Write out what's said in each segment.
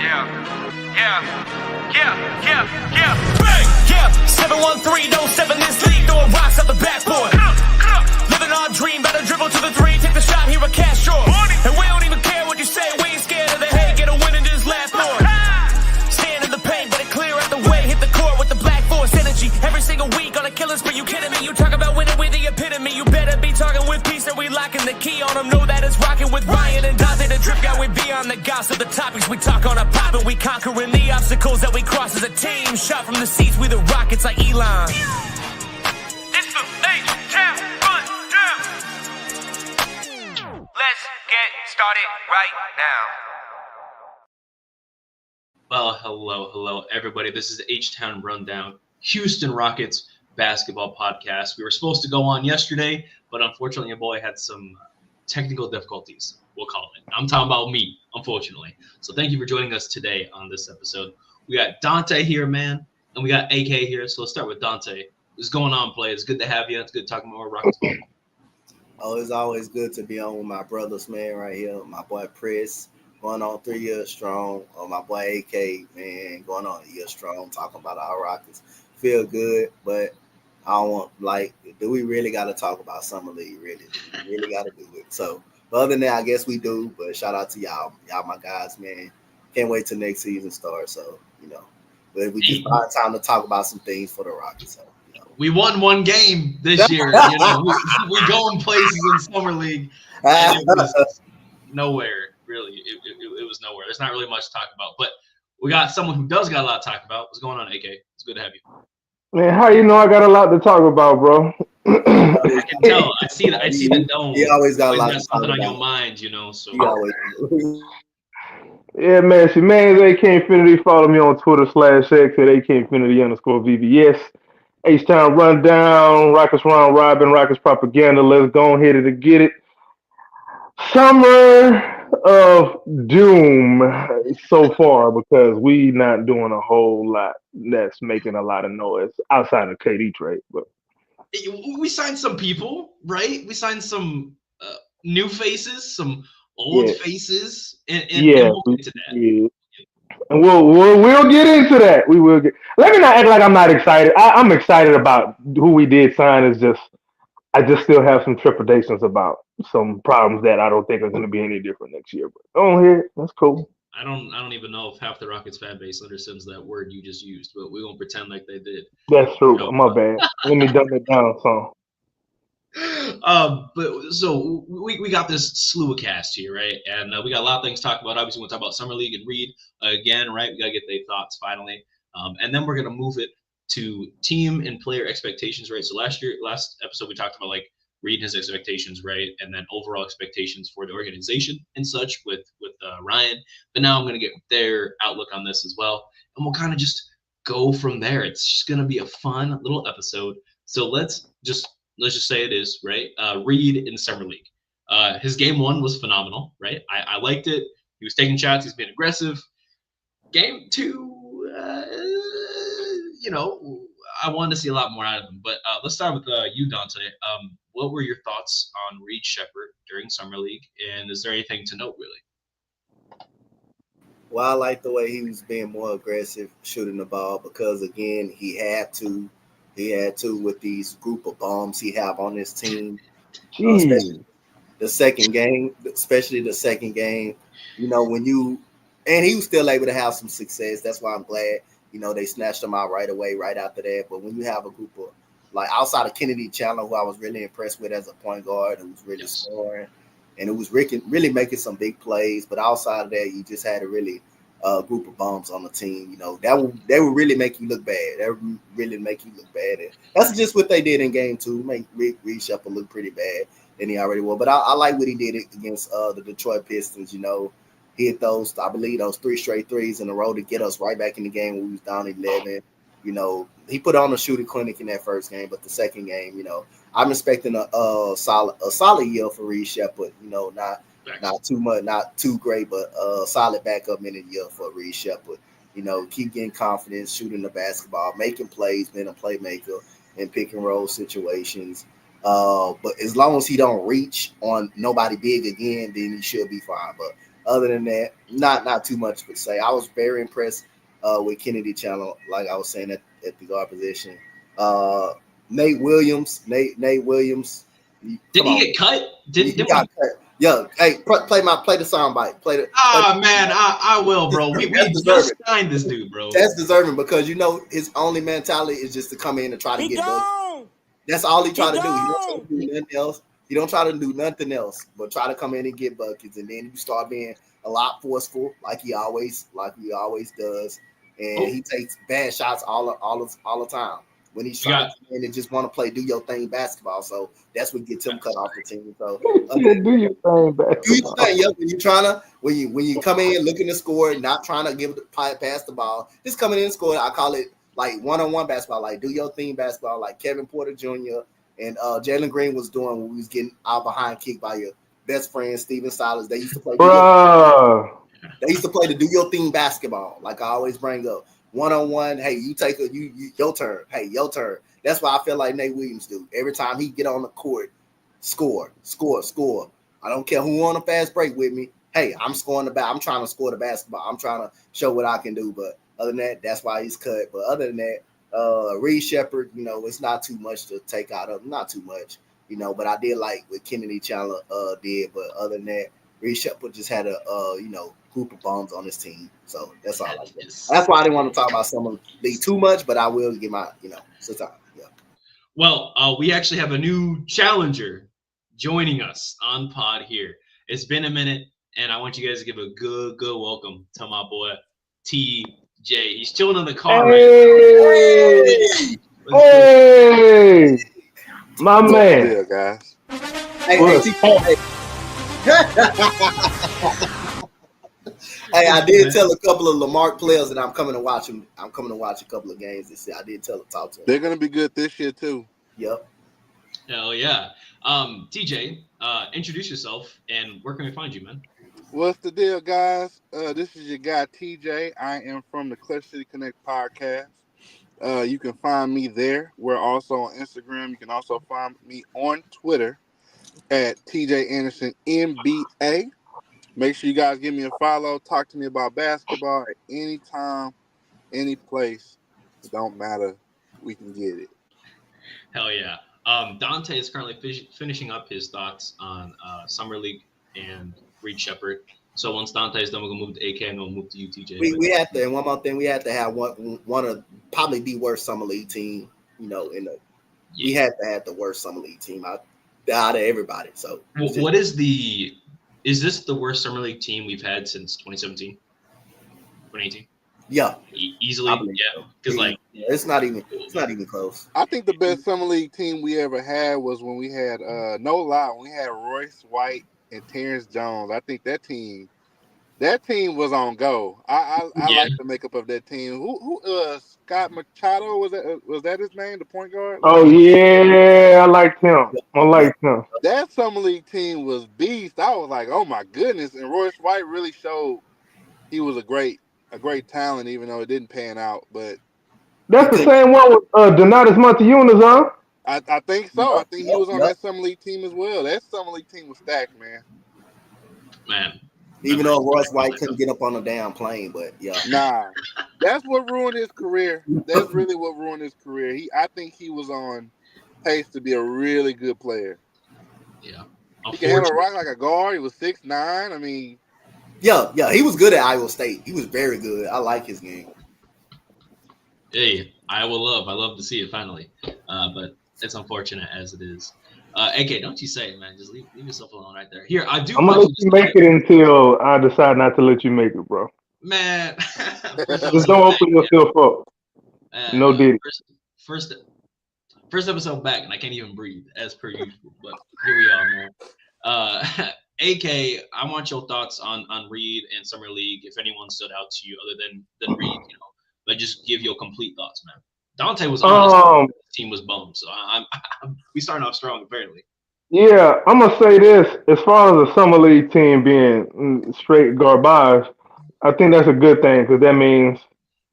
Bang! Yeah, 713, don't seven this league, throwing rocks up the backboard. Living our dream, better dribble to the three, take the shot, here a cash draw. And we don't even care what you say, we ain't scared of the hate, get a win and just laugh more. Stand in the paint, better clear out the way, hit the court with the black force energy. Every single week on a killing spree, you kidding me? You talk about winning with the epitome, you better be talking with peace and we locking the key on them. Know that it's rocking with Ryan and Donte, the drip guy, we beyond the gossip, the topics we talk on a pop, and we conquering the obstacles that we cross as a team. Shot from the seats, we the Rockets like Elon. It's the H-Town Rundown. Let's get started right now. Well, hello, everybody. This is the H-Town Rundown, Houston Rockets basketball podcast. We were supposed to go on yesterday, but unfortunately, your boy had some technical difficulties, we'll call it. I'm talking about me, unfortunately. So thank you for joining us today on this episode. We got Donte here, man, and we got AK here. So let's start with Donte. What's going on, play? It's good to have you. It's good talking about Rockets ball. Oh, it's always good to be on with my brothers, man, right here. My boy Press, going on 3 years strong. Oh, my boy AK, man, going on a year strong, talking about our Rockets. Feel good, but I don't want, do we really got to talk about Summer League, really? We really got to do it. So, but other than that, I guess we do, but shout out to y'all. Y'all my guys, man. Can't wait till next season starts, so, but we just find time to talk about some things for the Rockets, so. We won one game this year. We going places in Summer League. And it was nowhere, really. It was nowhere. There's not really much to talk about. But we got someone who does got a lot to talk about. What's going on, AK? It's good to have you. Man, how you know I got a lot to talk about, bro? I can tell. I see the dome. You always got a lot to talk something about. on your mind, So. Yeah, man. It's your man, AK Infinity. Follow me on Twitter /X at AK_VVS. H-Town Rundown, Rockets Round Robin, Rockets Propaganda. Let's go ahead and get it. Summer of Doom so far because we not doing a whole lot that's making a lot of noise outside of KD trade. But we signed some people, right? We signed some new faces, some old faces, and we'll get to that. Yeah. And we'll get into that. We will get. Let me not act like I'm not excited. I'm excited about who we did sign. I just still have some trepidations about some problems that I don't think are going to be any different next year. But go ahead, that's cool. I don't even know if half the Rockets fan base understands that word you just used, but we won't pretend like they did. That's true. My bad. Let me dumb it down some. But so we got this slew of cast here, right? And we got a lot of things to talk about. Obviously, we'll talk about Summer League and Reed again, right? We got to get their thoughts finally. And then we're going to move it to team and player expectations, right? So last episode, we talked about Reed and his expectations, right? And then overall expectations for the organization and such with Ryan. But now I'm going to get their outlook on this as well. And we'll kind of just go from there. It's just going to be a fun little episode. So let's just say it is, right? Reed in Summer League. His game one was phenomenal, right? I liked it. He was taking shots. He's being aggressive. Game two, I wanted to see a lot more out of him. But let's start with you, Donte. What were your thoughts on Reed Sheppard during Summer League? And is there anything to note, really? Well, I like the way he was being more aggressive shooting the ball because, again, he had to with these group of bums he have on his team. Especially the second game, and he was still able to have some success. That's why I'm glad, they snatched him out right away, right after that. But when you have a group of, outside of Kennedy Chandler, who I was really impressed with as a point guard, who was really scoring, and it was really making some big plays. But outside of that, you just had a really group of bums on the team. They would really make you look bad. They would really make you look bad. And that's just what they did in game two. Make Reed Sheppard look pretty bad than he already was. But I like what he did against the Detroit Pistons. He hit those 3 straight threes in a row to get us right back in the game when we was down 11. He put on a shooting clinic in that first game, but the second game, I'm expecting a solid year for Reed Sheppard. Not too much, not too great, but a solid backup minute year for Reed Sheppard. Keep getting confidence, shooting the basketball, making plays, being a playmaker in pick and roll situations. But as long as he don't reach on nobody big again, then he should be fine. But other than that, not too much to say. I was very impressed with Kennedy Chandler, like I was saying at the guard position. Nate Williams. Did he get cut? He got cut. Yo, hey, play the soundbite. Play the. Man, I will, bro. We just signed this dude, bro. That's deserving because his only mentality is just to come in and try to get buckets. That's all he try to do. He don't do nothing else. He don't try to do nothing else but try to come in and get buckets, and then you start being a lot forceful, like he always does, and he takes bad shots all the time. When he's trying to come in and just want to play do your thing basketball. So that's what gets him cut off the team. So do your thing basketball. Do your thing, yo. When you come in looking to score, not trying to pass the ball, just coming in and scoring. I call it like one-on-one basketball, like do your thing basketball, like Kevin Porter Jr. and Jalen Green was doing when we was getting out behind kick by your best friend Steven Silas. They used to play. They used to play the do your thing basketball, like I always bring up. One-on-one, hey, you take your turn. Hey, your turn. That's why I feel like Nate Williams do. Every time he get on the court, score. I don't care who on a fast break with me. Hey, I'm scoring I'm trying to score the basketball. I'm trying to show what I can do. But other than that, that's why he's cut. But other than that, Reed Shepherd, it's not too much to take out of him. Not too much, But I did like what Kennedy Chandler did. But other than that, Reed Shepherd just had a group of bums on his team. So that's all I like. That's why I didn't want to talk about Summer League too much, but I will give my, some time. Yeah. Well, we actually have a new challenger joining us on pod here. It's been a minute, and I want you guys to give a good welcome to my boy TJ. He's chilling in the car right now. Hey, my man. Yeah, guys. Hey, I did tell a couple of Lamarck players that I'm coming to watch them. I'm coming to watch a couple of games this year. I did talk to them. They're gonna be good this year too. Yep. Hell yeah. TJ, introduce yourself and where can we find you, man? What's the deal, guys? This is your guy TJ. I am from the Clutch City Connect podcast. You can find me there. We're also on Instagram. You can also find me on Twitter at TJ Anderson NBA. Make sure you guys give me a follow. Talk to me about basketball at any time, any place. It don't matter. We can get it. Hell yeah. Donte is currently finishing up his thoughts on Summer League and Reed Shepherd. So once Donte is done, we're going to move to AK and we'll move to you, TJ. We have to, and one more thing, we have to have one of probably the worst Summer League team, we had to have the worst Summer League team out of everybody. So is this the worst Summer League team we've had since 2017, 2018? Yeah, easily. Yeah, because it's not even close. I think the best Summer League team we ever had was when we had when we had Royce White and Terrence Jones. I think that team was on go. I like the makeup of that team. Who Scott Machado was that his name, the point guard? Oh yeah, I liked him. That Summer League team was beast. I was like, oh my goodness. And Royce White really showed he was a great talent, even though it didn't pan out. But that's the same one with Donatas Montezumas, huh? I think so. I think he was on that Summer League team as well. That Summer League team was stacked, man. Man. Even though Royce White couldn't get up on a damn plane, but yeah. Nah. That's what ruined his career. That's really what ruined his career. I think he was on pace to be a really good player. Yeah. He can handle a rock like a guard. He was 6'9". I mean. Yeah, he was good at Iowa State. He was very good. I like his game. Hey, Iowa love. I love to see it finally. But it's unfortunate as it is. AK, don't you say it, man. Just leave yourself alone right there. Here, I'm gonna let you make it until I decide not to let you make it, bro. Man. Just don't open yourself up. No diddy. First episode back, and I can't even breathe, as per usual. But here we are, man. AK, I want your thoughts on Reed and Summer League. If anyone stood out to you other than Reed, but just give your complete thoughts, man. Donte was honest. The team was bummed, so we starting off strong apparently. Yeah, I'm gonna say this: as far as the Summer League team being straight garbage, I think that's a good thing because that means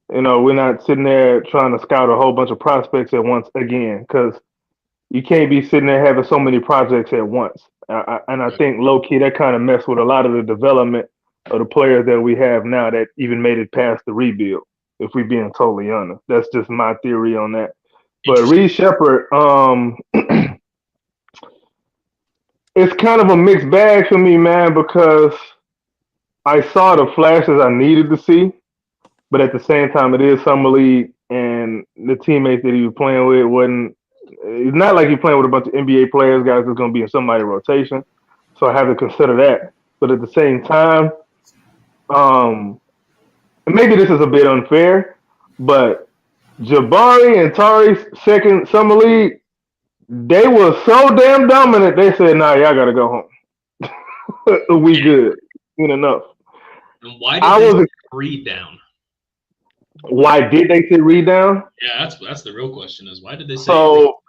we're not sitting there trying to scout a whole bunch of prospects at once again. Because you can't be sitting there having so many projects at once. And I think low key that kind of messed with a lot of the development of the players that we have now that even made it past the rebuild. If we being totally honest, that's just my theory on that. But Interesting. Reed Shepard, it's kind of a mixed bag for me, man, because I saw the flashes I needed to see, but at the same time, it is summer league, and the teammates that he was playing with wasn't. It's not like he's playing with a bunch of NBA players, guys that's going to be in somebody's rotation. So I have to consider that. But at the same time, and maybe this is a bit unfair, but Jabari and Tari's second summer league, they were so damn dominant. They said, "Nah, y'all got to go home. We good, good enough." And why I did they was. Reed down? Why did they sit Reed down? Yeah, that's the real question is why did they say So,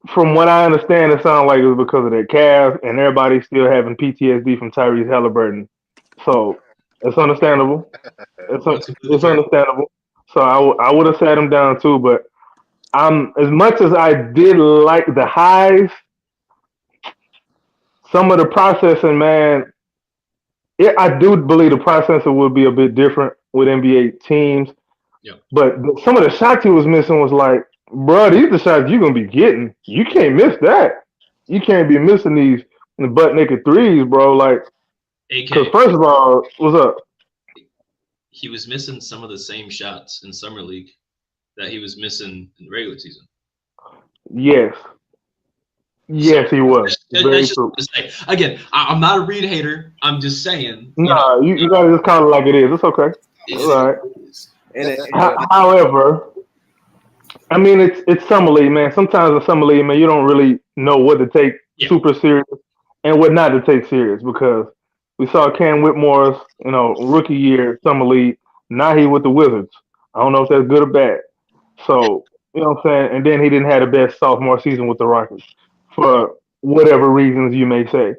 from what I understand, it sounds like it was because of their calf and everybody still having PTSD from Tyrese Halliburton. So, it's understandable. that's completely It's fair? understandable. So I would have sat him down too, but as much as I did like the highs, some of the processing, man, I do believe the processing would be a bit different with NBA teams. Yeah. But some of the shots he was missing was like, bro, these are the shots you're gonna be getting. You can't miss that. You can't be missing these butt naked threes, bro. Like, because AK, first of all, what's up? he was missing some of the same shots in summer league that he was missing in the regular season. Yes, So yes, he was. that's Very just true. to say. Again, I'm not a Reed hater. I'm just saying. Nah, you gotta just call it like it is. It's okay. It's, All right. And However, I mean, it's summer league, man. Sometimes in summer league, man, you don't really know what to take Yeah. super serious and what not to take serious because we saw Cam Whitmore's, rookie year summer league. Now he with the Wizards. I don't know if that's good or bad. So you know what I'm saying. And then he didn't have the best sophomore season with the Rockets for whatever reasons you may say.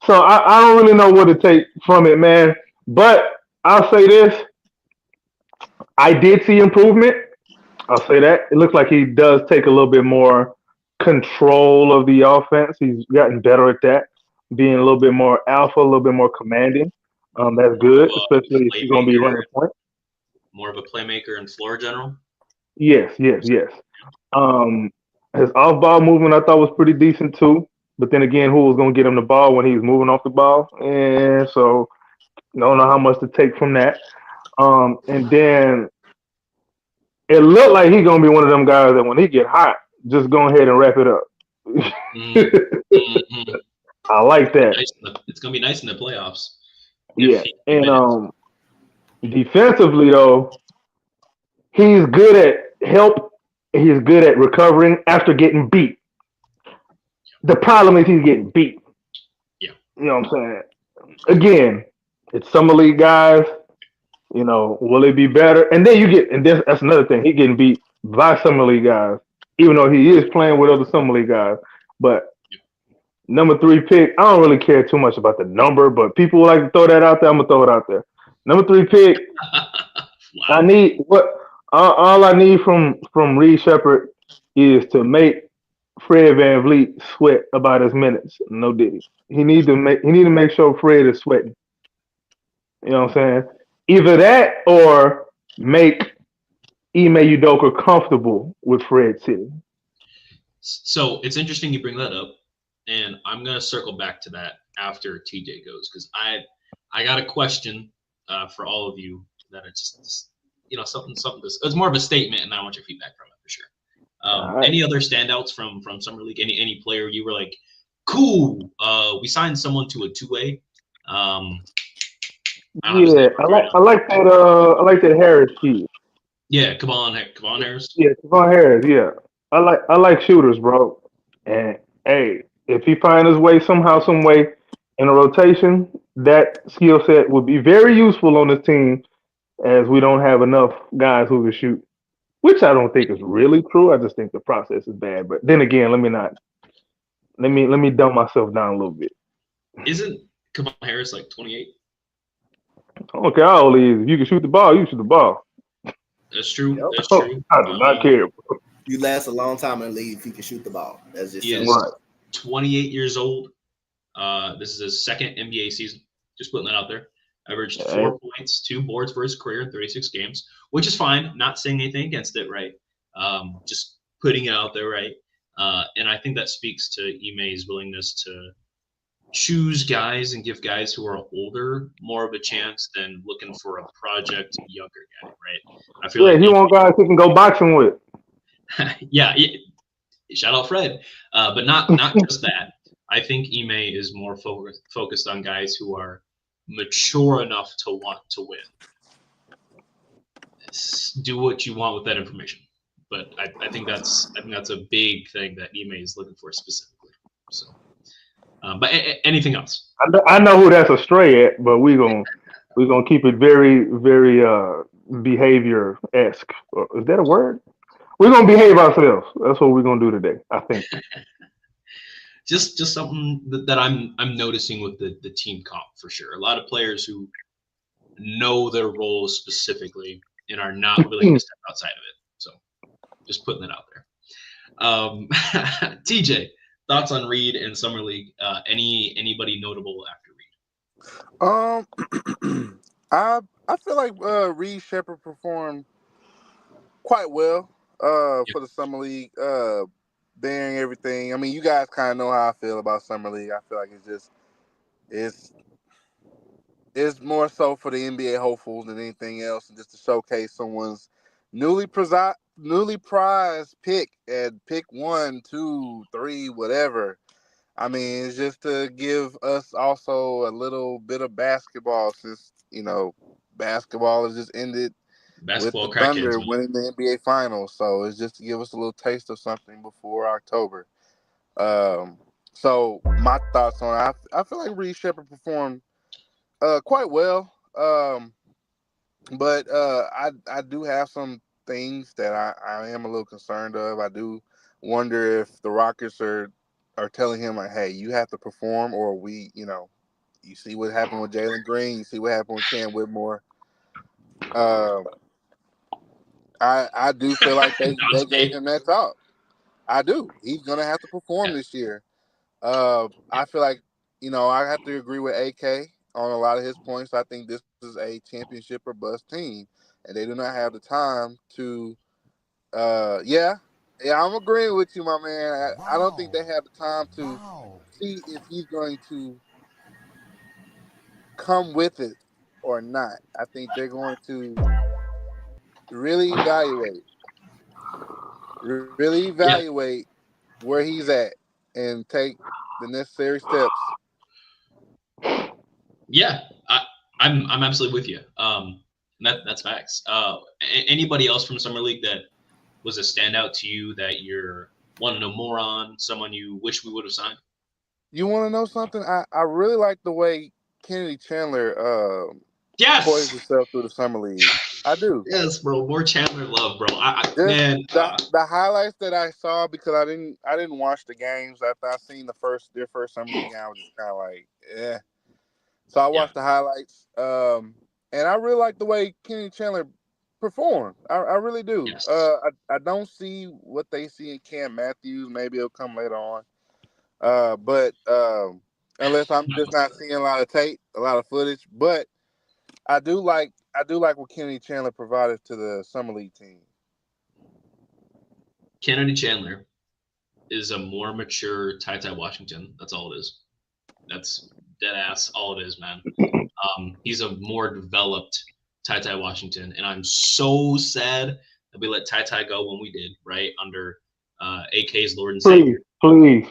So I don't really know what to take from it, man. But I'll say this: I did see improvement. I'll say that. It looks like he does take a little bit more control of the offense. He's gotten better at that, being a little bit more alpha, a little bit more commanding. That's good, especially if you're going to be running point. more of a playmaker and floor general. Yes, yes, yes. His off-ball movement I thought was pretty decent too. But then again, who was going to get him the ball when he was moving off the ball? And so, I don't know how much to take from that. And then it looked like he's gonna be one of them guys that when he get hot, just go ahead and wrap it up. Mm-hmm. I like that. It's gonna be nice in the playoffs. Yeah, and defensively though, he's good at help. He's good at recovering after getting beat. The problem is he's getting beat. Yeah, you know what I'm saying. Again, it's summer league guys. Will it be better? And then that's another thing. He getting beat by summer league guys, even though he is playing with other summer league guys. But number 3 pick, I don't really care too much about the number, but people like to throw that out there. I'm gonna throw it out there. Number 3 pick. wow. I need all I need from Reed Shepard is to make Fred VanVleet sweat about his minutes. No diddy. He need to make sure Fred is sweating. You know what I'm saying? Either that or make Ime Udoka comfortable with Fred sitting. So it's interesting you bring that up, and I'm gonna circle back to that after TJ goes because I got a question for all of you that it's just, something. It's more of a statement, and I want your feedback from it for sure. Right. Any other standouts from summer league? Any player you were like, cool? We signed someone to a 2-way. I like that Harris kid. Yeah, come on Harris. Yeah, Kevon Harris. Yeah, I like shooters, bro. And hey, if he find his way somehow, some way in a rotation, that skill set would be very useful on this team, as we don't have enough guys who can shoot. Which I don't think is really true. I just think the process is bad. But then again, let me dumb myself down a little bit. Isn't Kevon Harris like 28? I don't care how old he is. If you can shoot the ball, you shoot the ball. That's true. Yep. That's true. I do not care. You last a long time in the league if you can shoot the ball. That's just He is right. 28 years old. This is his second NBA season. Just putting that out there. Averaged Yeah. 4 points, 2 boards for his career in 36 games, which is fine. Not saying anything against it, right? Just putting it out there, right? And I think that speaks to Ime's willingness to choose guys and give guys who are older more of a chance than looking for a project younger guy, right? I feel Yeah, like he want guys he can go boxing with. yeah, shout out Fred, but not just that. I think Ime is more focused on guys who are mature enough to want to win. Do what you want with that information, but I think that's a big thing that Ime is looking for specifically. So, but anything else? I know who that's a stray at, but we gonna keep it very very behavior esque. Is that a word? We're gonna behave ourselves. That's what we're gonna do today. I think. Just something that I'm noticing with the team comp for sure. A lot of players who know their roles specifically and are not willing to step outside of it. So just putting that out there. TJ, thoughts on Reed and Summer League? Anybody notable after Um, I feel like Reed Shepard performed quite well Reed? for the summer league. Bearing everything. I mean, you guys kind of know how I feel about summer league. I feel like it's it's more so for the NBA hopefuls than anything else, and just to showcase someone's newly prized pick at pick 1, 2, 3, whatever. I mean, it's just to give us also a little bit of basketball, since basketball has just ended with the Basketball crackheads, Thunder man. winning the NBA Finals. So it's just to give us a little taste of something before October. Um, so my thoughts on it, I feel like Reed Shepard performed quite well. But I do have some things that I am a little concerned of. I do wonder if the Rockets are telling him like, hey, you have to perform, or you see what happened with Jalen Green, you see what happened with Cam Whitmore. Um, I do feel like they gave him that talk. I do. He's gonna have to perform Yeah. this year. I feel like I have to agree with AK on a lot of his points. I think this is a championship or bust team, and they do not have the time to. Yeah, I'm agreeing with you, my man. I don't think they have the time to see if he's going to come with it or not. I think they're going to really Yeah. evaluate where he's at and take the necessary steps. Yeah. I'm absolutely with you. That's facts. Anybody else from Summer League that was a standout to you that you're want to know more on? Someone you wish we would have signed? You want to know something? I really like the way Kennedy Chandler poised Yes. himself through the summer league. I do. Yes, bro. More Chandler love, bro. Just Man. the highlights that I saw, because I didn't watch the games after I seen their first summer league game. I was just kind of like, yeah. So I Yeah. watched the highlights, and I really like the way Kennedy Chandler performed. I really do. Yes. I don't see what they see in Cam Matthews. Maybe it'll come later on. But unless I'm just not seeing a lot of tape, a lot of footage. But I do like what Kennedy Chandler provided to the summer league team. Kennedy Chandler is a more mature Ty Washington. That's all it is. That's dead ass all it is, man. He's a more developed Ty Washington, and I'm so sad that we let Ty go when we did, right under AK's Lord and Savior. Please,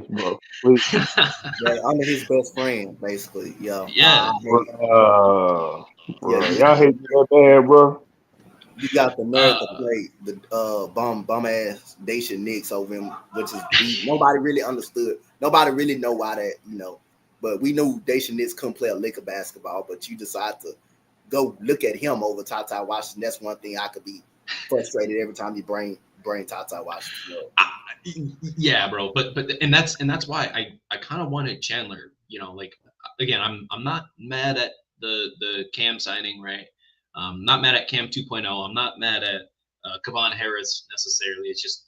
bro. Please. Yeah, under his best friend, basically. Yeah, Yeah, yeah. Bro, y'all hate me that bad, bro. You got the nerve to uh, play the bum ass Dacian Knicks over him, which is nobody really understood. Nobody really know why that. But we knew Dacian Knicks couldn't play a lick of basketball. But you decide to go look at him over Ty Washington. That's one thing I could be frustrated every time you bring Ty Washington up. yeah, bro. But and that's why I kind of wanted Chandler. Like again, I'm not mad at the Cam signing, right? Not mad at Cam 2.0. I'm not mad at Kevon Harris necessarily. It's just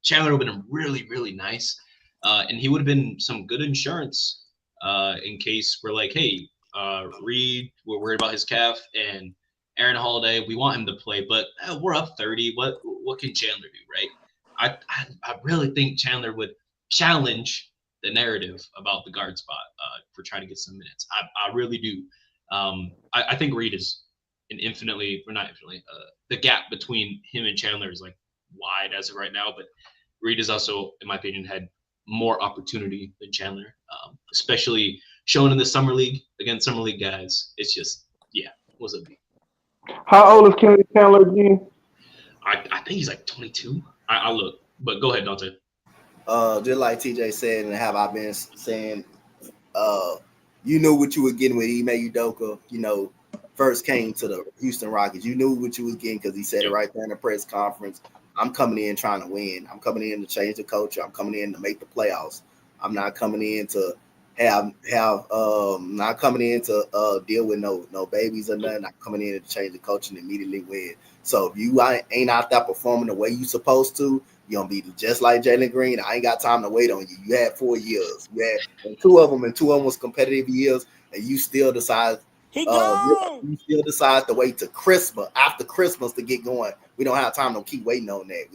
Chandler would have been really, really nice. And he would have been some good insurance in case we're like, hey, Reed, we're worried about his calf, and Aaron Holiday, we want him to play, but we're up 30. What can Chandler do, right? I really think Chandler would challenge the narrative about the guard spot for trying to get some minutes. I really do. I think Reed is the gap between him and Chandler is like wide as of right now, but Reed has also, in my opinion, had more opportunity than Chandler, especially shown in the summer league against summer league guys. It's just, what's up, B? How old is Kennedy Chandler again? I think he's like 22. I look, but go ahead, Donte. Just like TJ said, and have I been saying, you knew what you were getting with Ime Udoka, first came to the Houston Rockets. You knew what you was getting because he said it right there in the press conference. I'm coming in trying to win. I'm coming in to change the culture. I'm coming in to make the playoffs. I'm not coming in to not coming in to deal with no babies or nothing. I'm coming in to change the culture and immediately win. So if you ain't out there performing the way you supposed to, you're going to be just like Jalen Green. I ain't got time to wait on you. You had 4 years. You had two of them was competitive years, and you still decide to wait to Christmas, after Christmas, to get going. We don't have time to keep waiting on that.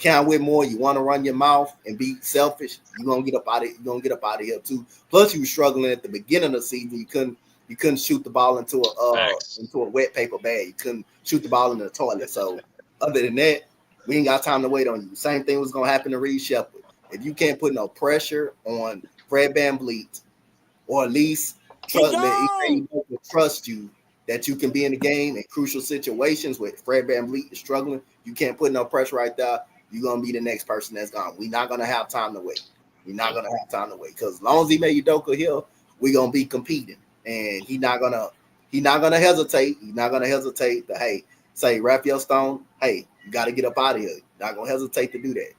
Cam Whitmore, you want to run your mouth and be selfish, you're gonna get up out of here too. Plus, you were struggling at the beginning of the season. You couldn't shoot the ball into a wet paper bag. You couldn't shoot the ball in the toilet. So other than that, we ain't got time to wait on you. Same thing was gonna happen to Reed Shepherd. If you can't put no pressure on Fred VanVleet, or at least trust you that you can be in the game in crucial situations where Fred VanVleet is struggling, you can't put no pressure right there. You're going to be the next person that's gone. We're not going to have time to wait. Because as long as he made Udoka here, we're going to be competing. And he's not going to hesitate. He's not going to hesitate to, say, Raphael Stone, you got to get up out of here. Not going to hesitate to do that.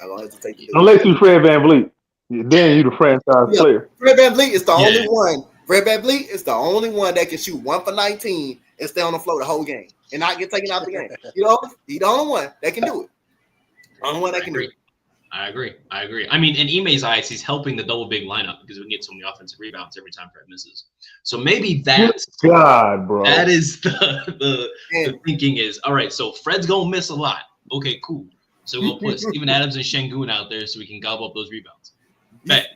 Unless you Fred VanVleet. Then you the franchise player. Fred VanVleet is the only one. Fred VanVleet is the only one that can shoot 1 for 19 and stay on the floor the whole game and not get taken out of the game. He's the only one that can do it. I agree. I mean, in Ime's eyes, he's helping the double big lineup because we can get so many offensive rebounds every time Fred misses. So maybe that's bro. That is the thinking is, all right, so Fred's gonna miss a lot. Okay, cool. So we'll put Steven Adams and Şengün out there so we can gobble up those rebounds. Bet.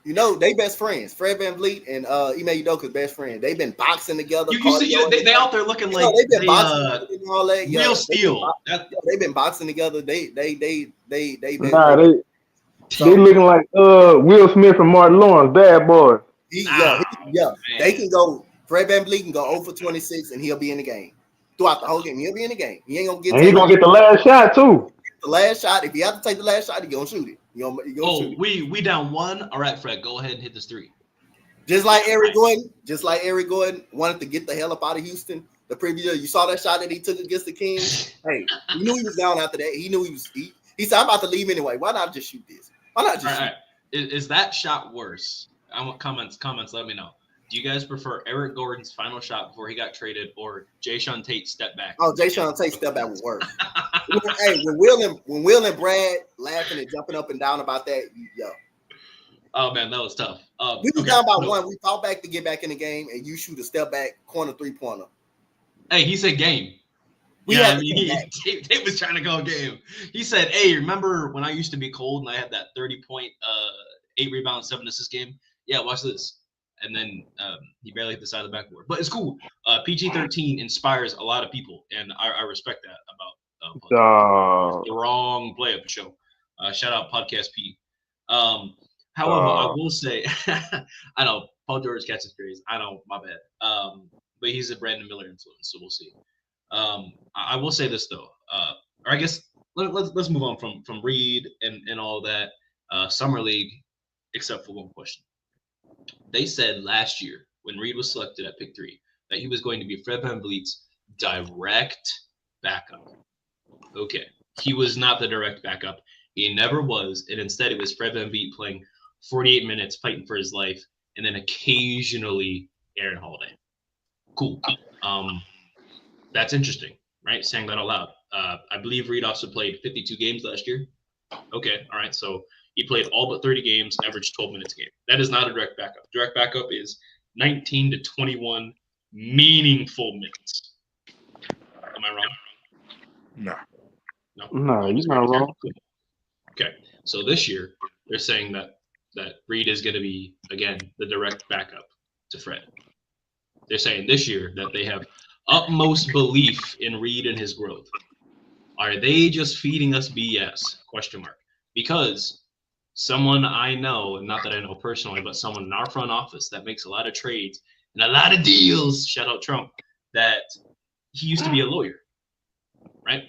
They best friends. Fred VanVleet and Ime Udoka's best friend. They've been boxing together. You see, they out there looking like they've been boxing and all that. Real steel. They've been boxing together. They looking like Will Smith and Martin Lawrence, bad boy. They can go. Fred VanVleet can go 0 for 26 and he'll be in the game throughout the whole game. He'll be in the game. He ain't gonna get. And he's gonna get the last shot too. The last shot. If you have to take the last shot, he's gonna shoot it. Shoot it. We down 1. All right, Fred, go ahead and hit this 3. Just like Eric Gordon wanted to get the hell up out of Houston the previous year. You saw that shot that he took against the Kings. He knew he was down after that. He knew he said, I'm about to leave anyway. Why not just shoot this? Why not just shoot? Is that shot worse? I want comments. Let me know. Do you guys prefer Eric Gordon's final shot before he got traded or Jayshawn Tate's step back? Oh, Jayshawn Tate's step back was worse. when Will and Brad laughing and jumping up and down about that, Oh man, that was tough. We were down by 1. We fought back to get back in the game, and you shoot a step back corner 3-pointer. Hey, he said game. Tate was trying to go game. He said, "Hey, remember when I used to be cold and I had that 30-point, 8 rebound, 7 assist game? Yeah, watch this." And then he barely hit the side of the backboard. But it's cool. PG-13 inspires a lot of people, and I respect that about the wrong play of the show. Shout out Podcast P. However, I will say, I know Paul George catches crazy. I know, my bad. But he's a Brandon Miller influence, so we'll see. I will say this though, or I guess let's move on from Reed and all that summer league, except for one question. They said last year when Reed was selected at pick 3 that he was going to be Fred VanVleet's direct backup. Okay, he was not the direct backup. He never was, and instead it was Fred VanVleet playing 48 minutes, fighting for his life, and then occasionally Aaron Holiday. Cool. That's interesting, right? Saying that out loud. I believe Reed also played 52 games last year. Okay, all right. So He played all but 30 games, averaged 12 minutes a game. That is not a direct backup. Direct backup is 19 to 21 meaningful minutes. Am I wrong? No. No, you're not wrong. Okay, so this year they're saying that Reed is going to be again the direct backup to Fred. They're saying this year that they have utmost belief in Reed and his growth. Are they just feeding us BS? Question mark. Because someone I know, not that I know personally, but someone in our front office that makes a lot of trades and a lot of deals, shout out Trump, that he used to be a lawyer, right?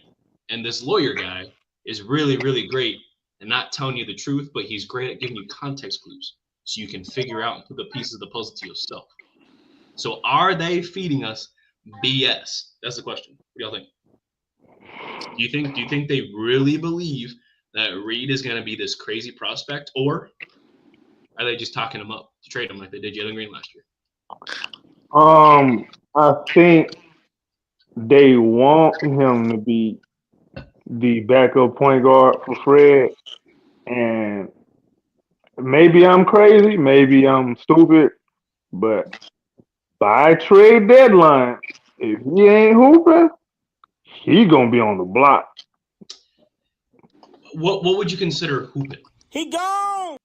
And this lawyer guy is really, really great at not telling you the truth, but he's great at giving you context clues so you can figure out and put the pieces of the puzzle to yourself. So are they feeding us BS? That's the question. What do y'all think? Do you think they really believe that Reed is going to be this crazy prospect, or are they just talking him up to trade him like they did Jalen Green last year? I think they want him to be the backup point guard for Fred, and maybe I'm crazy, maybe I'm stupid, but by trade deadline, if he ain't hooping, he gonna be on the block. What would you consider hooping? He gone.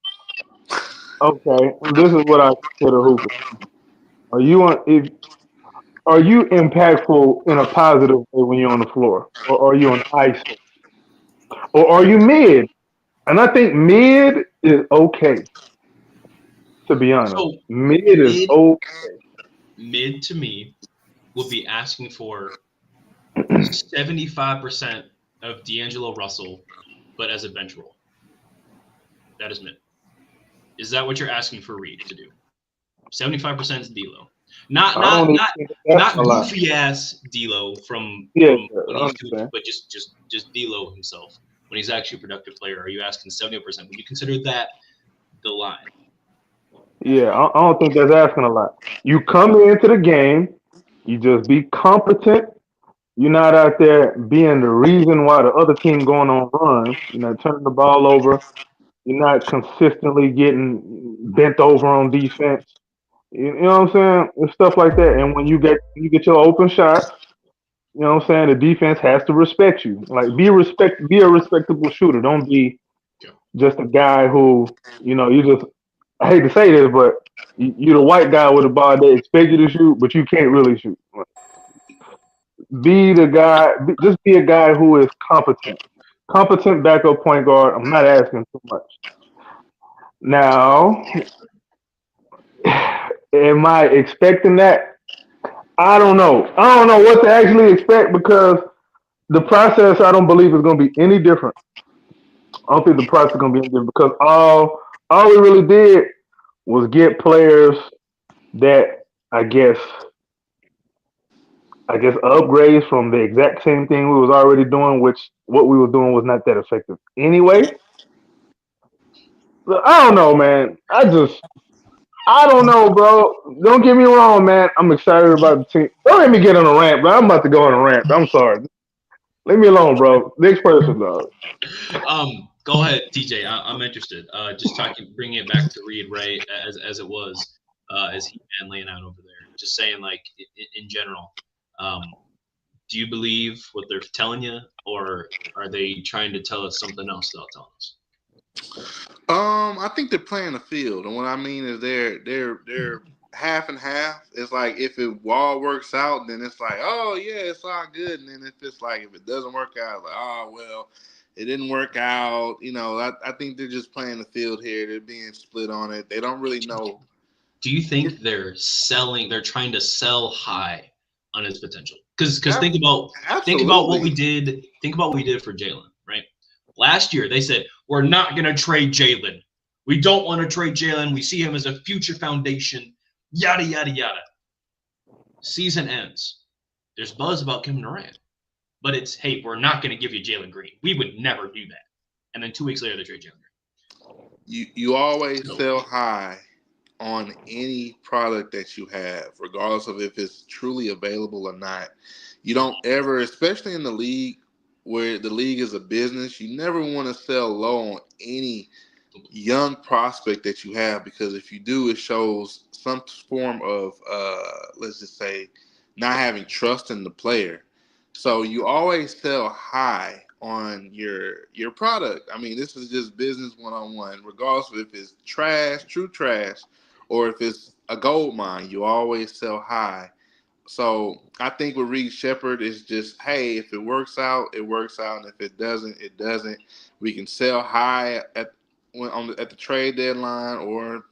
Okay, this is what I consider hooping. Are you on? Are you impactful in a positive way when you're on the floor, or are you on ice, or are you mid? And I think mid is okay. To be honest, So mid is mid okay. mid to me would be asking for 75% of D'Angelo Russell, but as a bench role. That is mid. Is that what you're asking for Reed to do? 75% is D'Lo. Not I not don't even not think that's not a lot. goofy ass D'Lo from Yeah, when I he's goofy, understand. but just D'Lo himself when he's actually a productive player. Are you asking 70%? Would you consider that the line? Yeah, I don't think that's asking a lot. You come into the game, you just be competent. You're not out there being the reason why the other team going on runs. You're not turning the ball over. You're not consistently getting bent over on defense. You know what I'm saying? It's stuff like that. And when you get your open shots, you know what I'm saying, the defense has to respect you. Like be a respectable shooter. Don't be Okay. just a guy who, you just I hate to say this, but you're the white guy with the ball. They expect you to shoot, but you can't really shoot. Be the guy. Just be a guy who is competent. Competent backup point guard. I'm not asking too much. Now, am I expecting that? I don't know. I don't know what to actually expect because the process I don't believe is going to be any different. I don't think the process is going to be any different because all we really did was get players that I guess upgrades from the exact same thing we was already doing, which what we were doing was not that effective anyway. So, I don't know, man. I don't know, bro. Don't get me wrong, man. I'm excited about the team. Don't let me get on a rant, bro. I'm about to go on a rant. I'm sorry. Leave me alone, bro. Next person, dog. Go ahead, TJ. I'm interested. Just bringing it back to Reed, right? As it was, as he and laying out over there. Just saying, like in general, um, do you believe what they're telling you, or are they trying to tell us something else without telling us? I think they're playing the field, and what I mean is they're half and half. It's like if it all works out, then it's like, oh yeah, it's all good. And then if it doesn't work out, like, oh well, it didn't work out. I think they're just playing the field here. They're being split on it. They don't really know. Do you think they're selling? They're trying to sell high on his potential? Because think about what we did. Think about what we did for Jalen, right? Last year they said we're not going to trade Jalen. We don't want to trade Jalen. We see him as a future foundation. Yada yada yada. Season ends. There's buzz about Kevin Durant, but it's hey, we're not going to give you Jalen Green. We would never do that. And then 2 weeks later they trade Jalen Green. You always sell high on any product that you have, regardless of if it's truly available or not. You don't ever, especially in the league where the league is a business, you never want to sell low on any young prospect that you have, because if you do, it shows some form of let's just say not having trust in the player. So you always sell high on your product. I mean, this is just business 101, regardless of if it's trash, true trash, or if it's a gold mine. You always sell high. So I think with Reed Shepard, it's just, hey, if it works out, it works out, and if it doesn't, it doesn't. We can sell high at the trade deadline, or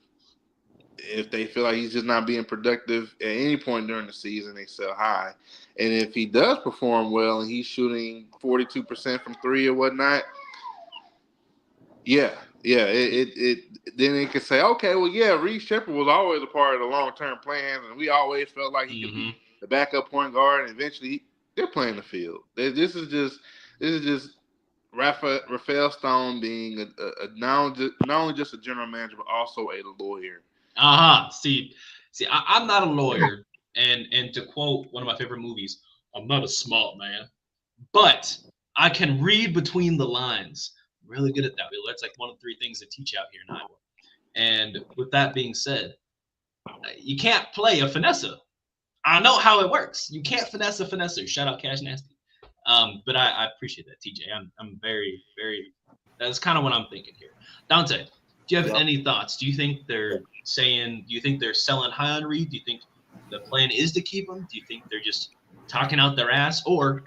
if they feel like he's just not being productive at any point during the season, they sell high. And if he does perform well and he's shooting 42% from three or whatnot, it then it could say, okay, well, yeah, Reed Shepard was always a part of the long term plans, and we always felt like he could be the backup point guard, and eventually they're playing the field. This is just Raphael Stone being not only just a general manager but also a lawyer. See, I'm not a lawyer, and to quote one of my favorite movies, I'm not a smart man, but I can read between the lines. I'm really good at that. That's like one of the 3 things they teach out here in Iowa. And with that being said, you can't play a finesser. I know how it works. You can't finesse a finesser. Shout out Cash Nasty. But I appreciate that, TJ. I'm very, very. That's kind of what I'm thinking here. Donte, do you have any thoughts? Do you think they're saying? Do you think they're selling high on Reed? Do you think the plan is to keep him? Do you think they're just talking out their ass, or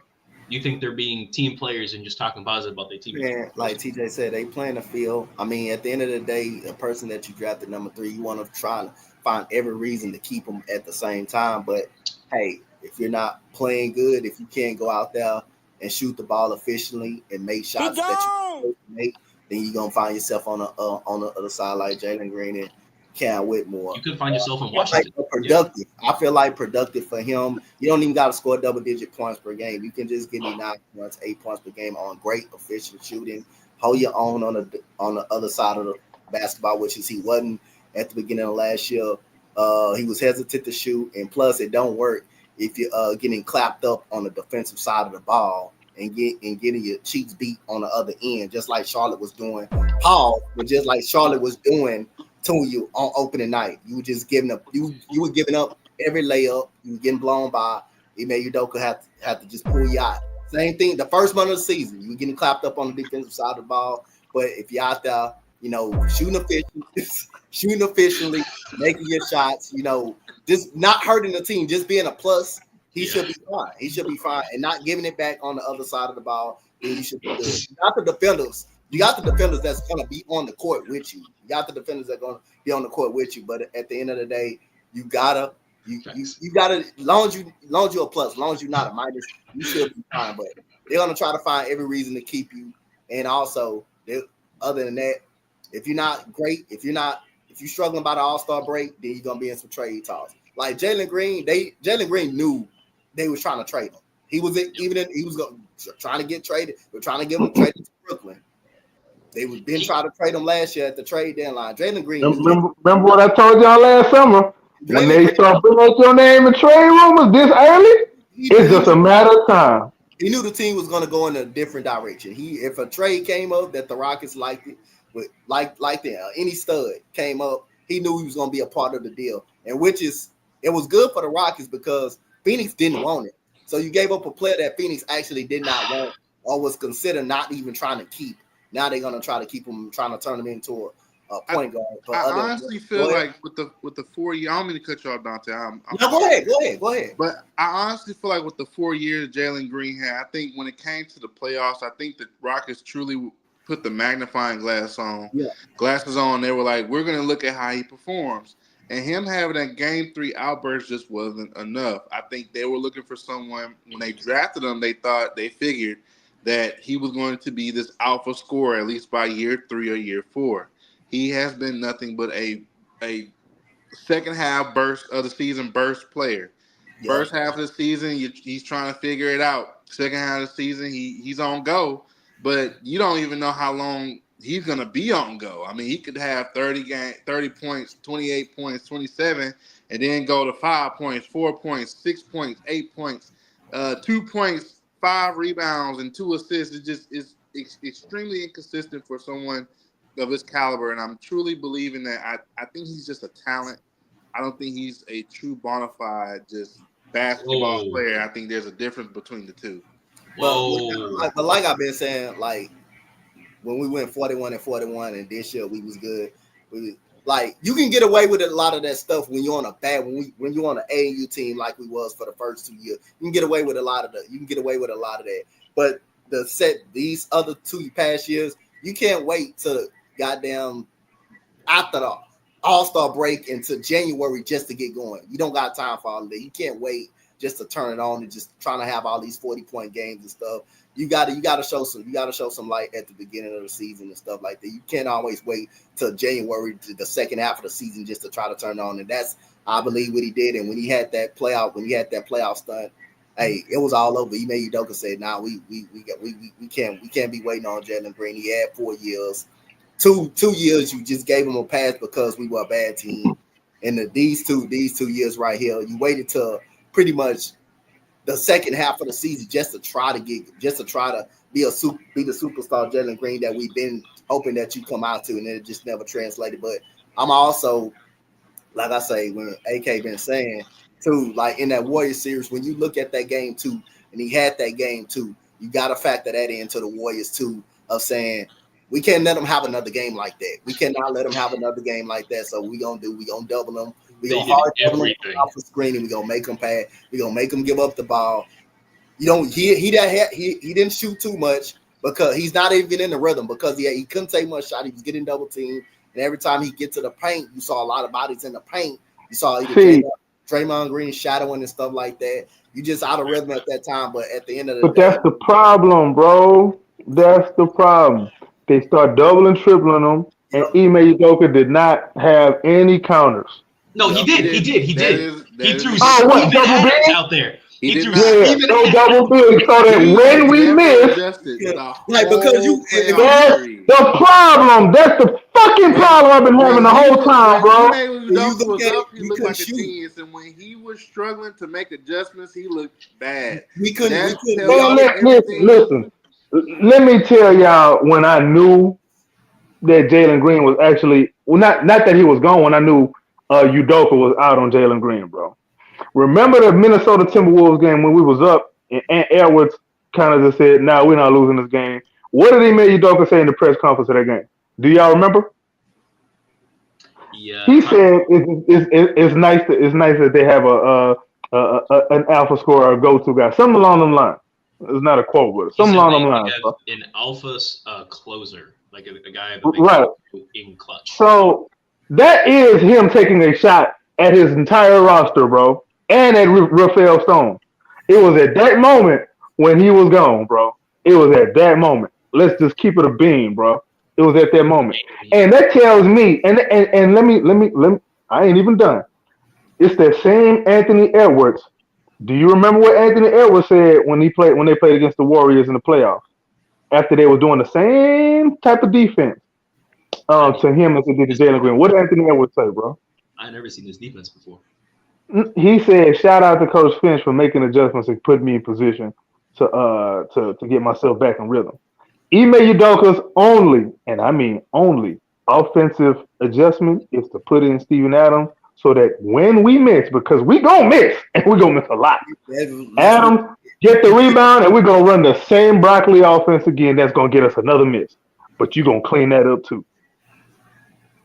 do you think they're being team players and just talking positive about their team? Yeah, like TJ said, they playing the field. I mean, at the end of the day, a person that you drafted number 3, you want to try to find every reason to keep them at the same time. But hey, if you're not playing good, if you can't go out there and shoot the ball efficiently and make shots that you make, then you're gonna find yourself on the other side like Jalen Green and Cam Whitmore. You could find yourself in Washington. Productive. I feel like productive for him. You don't even got to score double-digit points per game. You can just give me 9 points, 8 points per game on great efficient shooting. Hold your own on the other side of the basketball, which is he wasn't at the beginning of last year. He was hesitant to shoot, and plus it don't work if you're getting clapped up on the defensive side of the ball and getting your cheeks beat on the other end, just like Charlotte was doing. But just like Charlotte was doing to you on opening night. You were just giving up. You were giving up every layup. You were getting blown by. Ime Udoka had to just pull you out. Same thing. The first month of the season, you were getting clapped up on the defensive side of the ball. But if you're out there, shooting efficiently, making your shots, just not hurting the team, just being a plus, he should be fine. He should be fine, and not giving it back on the other side of the ball. Then you should be good. You got the defenders. You got the defenders that's going to be on the court with you. You got the defenders that are going to be on the court with you. But at the end of the day, you gotta, long as you're a plus, long as you're not a minus, you should be fine. But they're going to try to find every reason to keep you. And also, other than that, if you're not great, if you're struggling by the All-Star break, then you're going to be in some trade talks. Like Jalen Green, Jalen Green knew they was trying to trade him. He was trying to get traded. We're trying to give him traded to Brooklyn. They was been trying to trade him last year at the trade deadline. Jalen Green. Remember what I told y'all last summer? When they start bringing up your name in trade rumors this early, it's just a matter of time. He knew the team was going to go in a different direction. If a trade came up that the Rockets liked it, any stud came up, he knew he was going to be a part of the deal. And it was good for the Rockets because Phoenix didn't want it. So you gave up a player that Phoenix actually did not want or was considered not even trying to keep. Now they're gonna try to keep him, trying to turn him into a point guard. I honestly feel like with the 4 years, I don't mean to cut you off, Donte. Go ahead. But I honestly feel like with the 4 years Jalen Green had, I think when it came to the playoffs, I think the Rockets truly put the magnifying glasses on. They were like, we're gonna look at how he performs. And him having that game 3 outburst just wasn't enough. I think they were looking for someone when they drafted him. They figured that he was going to be this alpha scorer, at least by year 3 or year 4. He has been nothing but a second half burst of the season burst player. Yeah. First half of the season, he's trying to figure it out. Second half of the season, he's on go, but you don't even know how long he's going to be on go. I mean, he could have 30 points, 28 points, 27, and then go to 5 points, 4 points, 6 points, 8 points, 2 points, 5 rebounds, and 2 assists. It's extremely inconsistent for someone of his caliber, and I'm truly believing that I think he's just a talent. I don't think he's a true bona fide just basketball player. I think there's a difference between the two. But like I've been saying, like when we went 41-41, and this year we was good. Like you can get away with a lot of that stuff when you're on a bad when you're on an AAU team like we was for the first 2 years. You can get away with a lot of that. You can get away with a lot of that. But these other 2 past years, you can't wait to goddamn after the All-Star break into January just to get going. You don't got time for all of that. You can't wait just to turn it on and just trying to have all these 40-point games and stuff. You gotta show some light at the beginning of the season and stuff like that. You can't always wait till January to the second half of the season just to try to turn it on. And that's, I believe, what he did. And when he had that playoff stunt, hey, it was all over. Ime Udoka said, "Nah, we can't be waiting on Jalen Green. He had 4 years, 2 years. You just gave him a pass because we were a bad team. And these two years right here, you waited till pretty much the second half of the season just to try to be the superstar Jalen Green that we've been hoping that you come out to, and it just never translated. But I'm also, like I say, when AK been saying too, like in that Warriors series, when you look at that game too, and he had that game too, you got to factor that into the Warriors too, of saying we can't let them have another game like that. We cannot let them have another game like that. So we gonna double them. We gonna hard double them off the screen, and we gonna make them pass. We gonna make them give up the ball. You don't. He didn't shoot too much because he's not even in the rhythm because he couldn't take much shot. He was getting double teamed, and every time he get to the paint, you saw a lot of bodies in the paint. You saw either Draymond Green shadowing and stuff like that. You just out of rhythm at that time. But at the end of the day, that's the problem, bro. That's the problem. They start doubling, tripling them, and Ime Udoka did not have any counters. No, he did. He threw Steven double Adams out there. He threw Steven Adams. Double big, so that when we miss, like because that's the problem. That's the fucking problem I've been having the whole time, bro. He looked like a genius, and when he was struggling to make adjustments, he looked bad. Listen. Let me tell y'all when I knew that Jalen Green was actually not that he was gone. When I knew Udoka was out on Jalen Green, bro. Remember the Minnesota Timberwolves game when we was up and Ant Edwards kind of just said, "Nah, we're not losing this game." What did Ime Udoka say in the press conference of that game? Do y'all remember? Yeah. He said it's nice that they have an alpha scorer, a go-to guy, something along them lines. It's not a quote, but something along them lines. An alpha closer, like a guy right in clutch. So that is him taking a shot at his entire roster, bro, and at Rafael Stone. It was at that moment when he was gone, bro. It was at that moment. Let's just keep it a beam, bro. It was at that moment, and that tells me. And let me. I ain't even done. It's that same Anthony Edwards. Do you remember what Anthony Edwards said when they played against the Warriors in the playoffs? After they were doing the same type of defense to him as they did to Jalen Green. What did Anthony Edwards say, bro? I've never seen this defense before. He said, "Shout out to Coach Finch for making adjustments and putting me in position to get myself back in rhythm." Ime Udoka's only, and I mean only, offensive adjustment is to put in Steven Adams so that when we miss, because we gonna miss, and we gonna miss a lot, Adams get the rebound, and we're gonna run the same broccoli offense again. That's gonna get us another miss, but you're gonna clean that up too.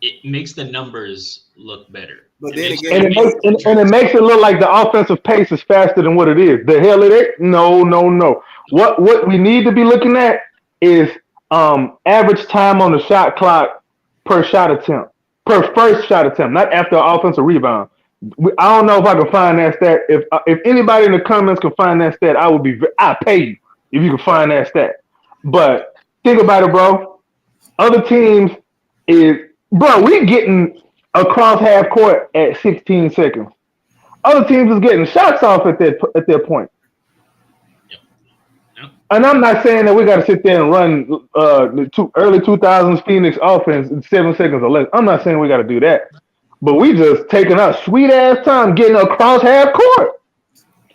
It makes the numbers look better. But then it makes it look like the offensive pace is faster than what it is. The hell it is? No. What we need to be looking at is average time on the shot clock per first shot attempt, not after an offensive rebound. I don't know if I can find that stat. If anybody in the comments can find that stat, I'll pay you if you can find that stat. But think about it, bro. Other teams we getting across half court at 16 seconds. Other teams is getting shots off at that point. Yep. And I'm not saying that we got to sit there and run the early 2000s Phoenix offense in 7 seconds or less. I'm not saying we got to do that. But we just taking our sweet ass time getting across half court.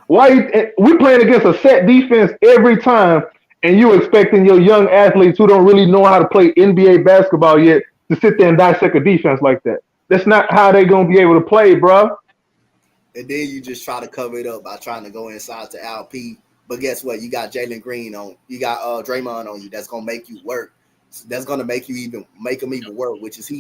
We playing against a set defense every time, and you expecting your young athletes who don't really know how to play NBA basketball yet to sit there and dissect a defense like that. That's not how they gonna be able to play, bro. And then you just try to cover it up by trying to go inside to LP. But guess what? You got Jalen Green on. You got Draymond on you. That's gonna make you work. That's gonna make him even work. Which is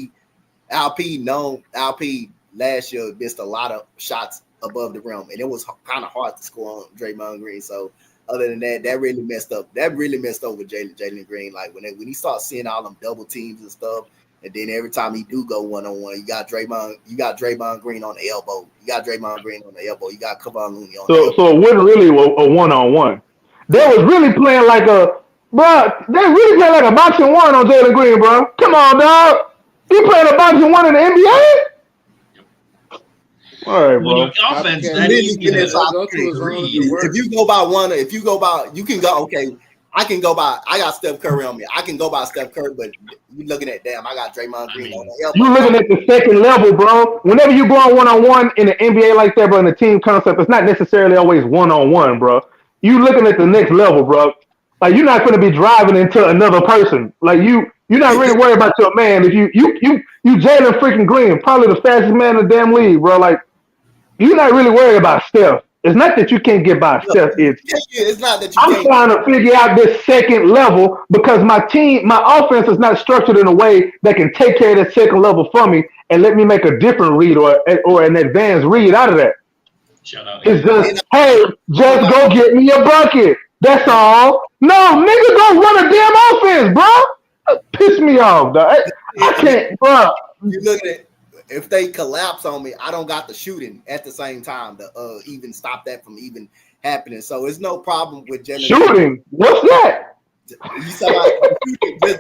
LP last year missed a lot of shots above the rim, and it was kind of hard to score on Draymond Green. So other than that, that really messed up. That really messed over Jalen Green. Like when he starts seeing all them double teams and stuff. And then every time he do go 1-on-1, you got Draymond Green on the elbow. You got Draymond Green on the elbow. You got Kevon Looney on the elbow. So it wasn't really a 1-on-1. They was really playing like a boxing one on Jalen Green, bro. Come on, dog. You playing a boxing one in the NBA? All right, bro. Offense, if you go by one, you can go. Okay, I can go by. I got Steph Curry on me. I can go by Steph Curry, but you looking at I got Draymond Green on the elbow. You looking at the second level, bro. Whenever you go on 1-on-1 in the NBA like that, bro, in the team concept, it's not necessarily always 1-on-1, bro. You looking at the next level, bro. Like you're not going to be driving into another person. Like you're not really worried about your man. If you Jalen freaking Green, probably the fastest man in the damn league, bro. Like you're not really worried about Steph. It's not that you can't get by Steph. It's not that I'm trying to figure out this second level because my offense is not structured in a way that can take care of that second level for me and let me make a different read or an advanced read out of that. Shout out. It's just, hey, just go get me a bucket. That's all. No, nigga, go run a damn offense, bro. Piss me off, dog. I can't, bro. You look at it. If they collapse on me, I don't got the shooting at the same time to even stop that from even happening. So it's no problem with Jalen. Shooting? What's that? You said like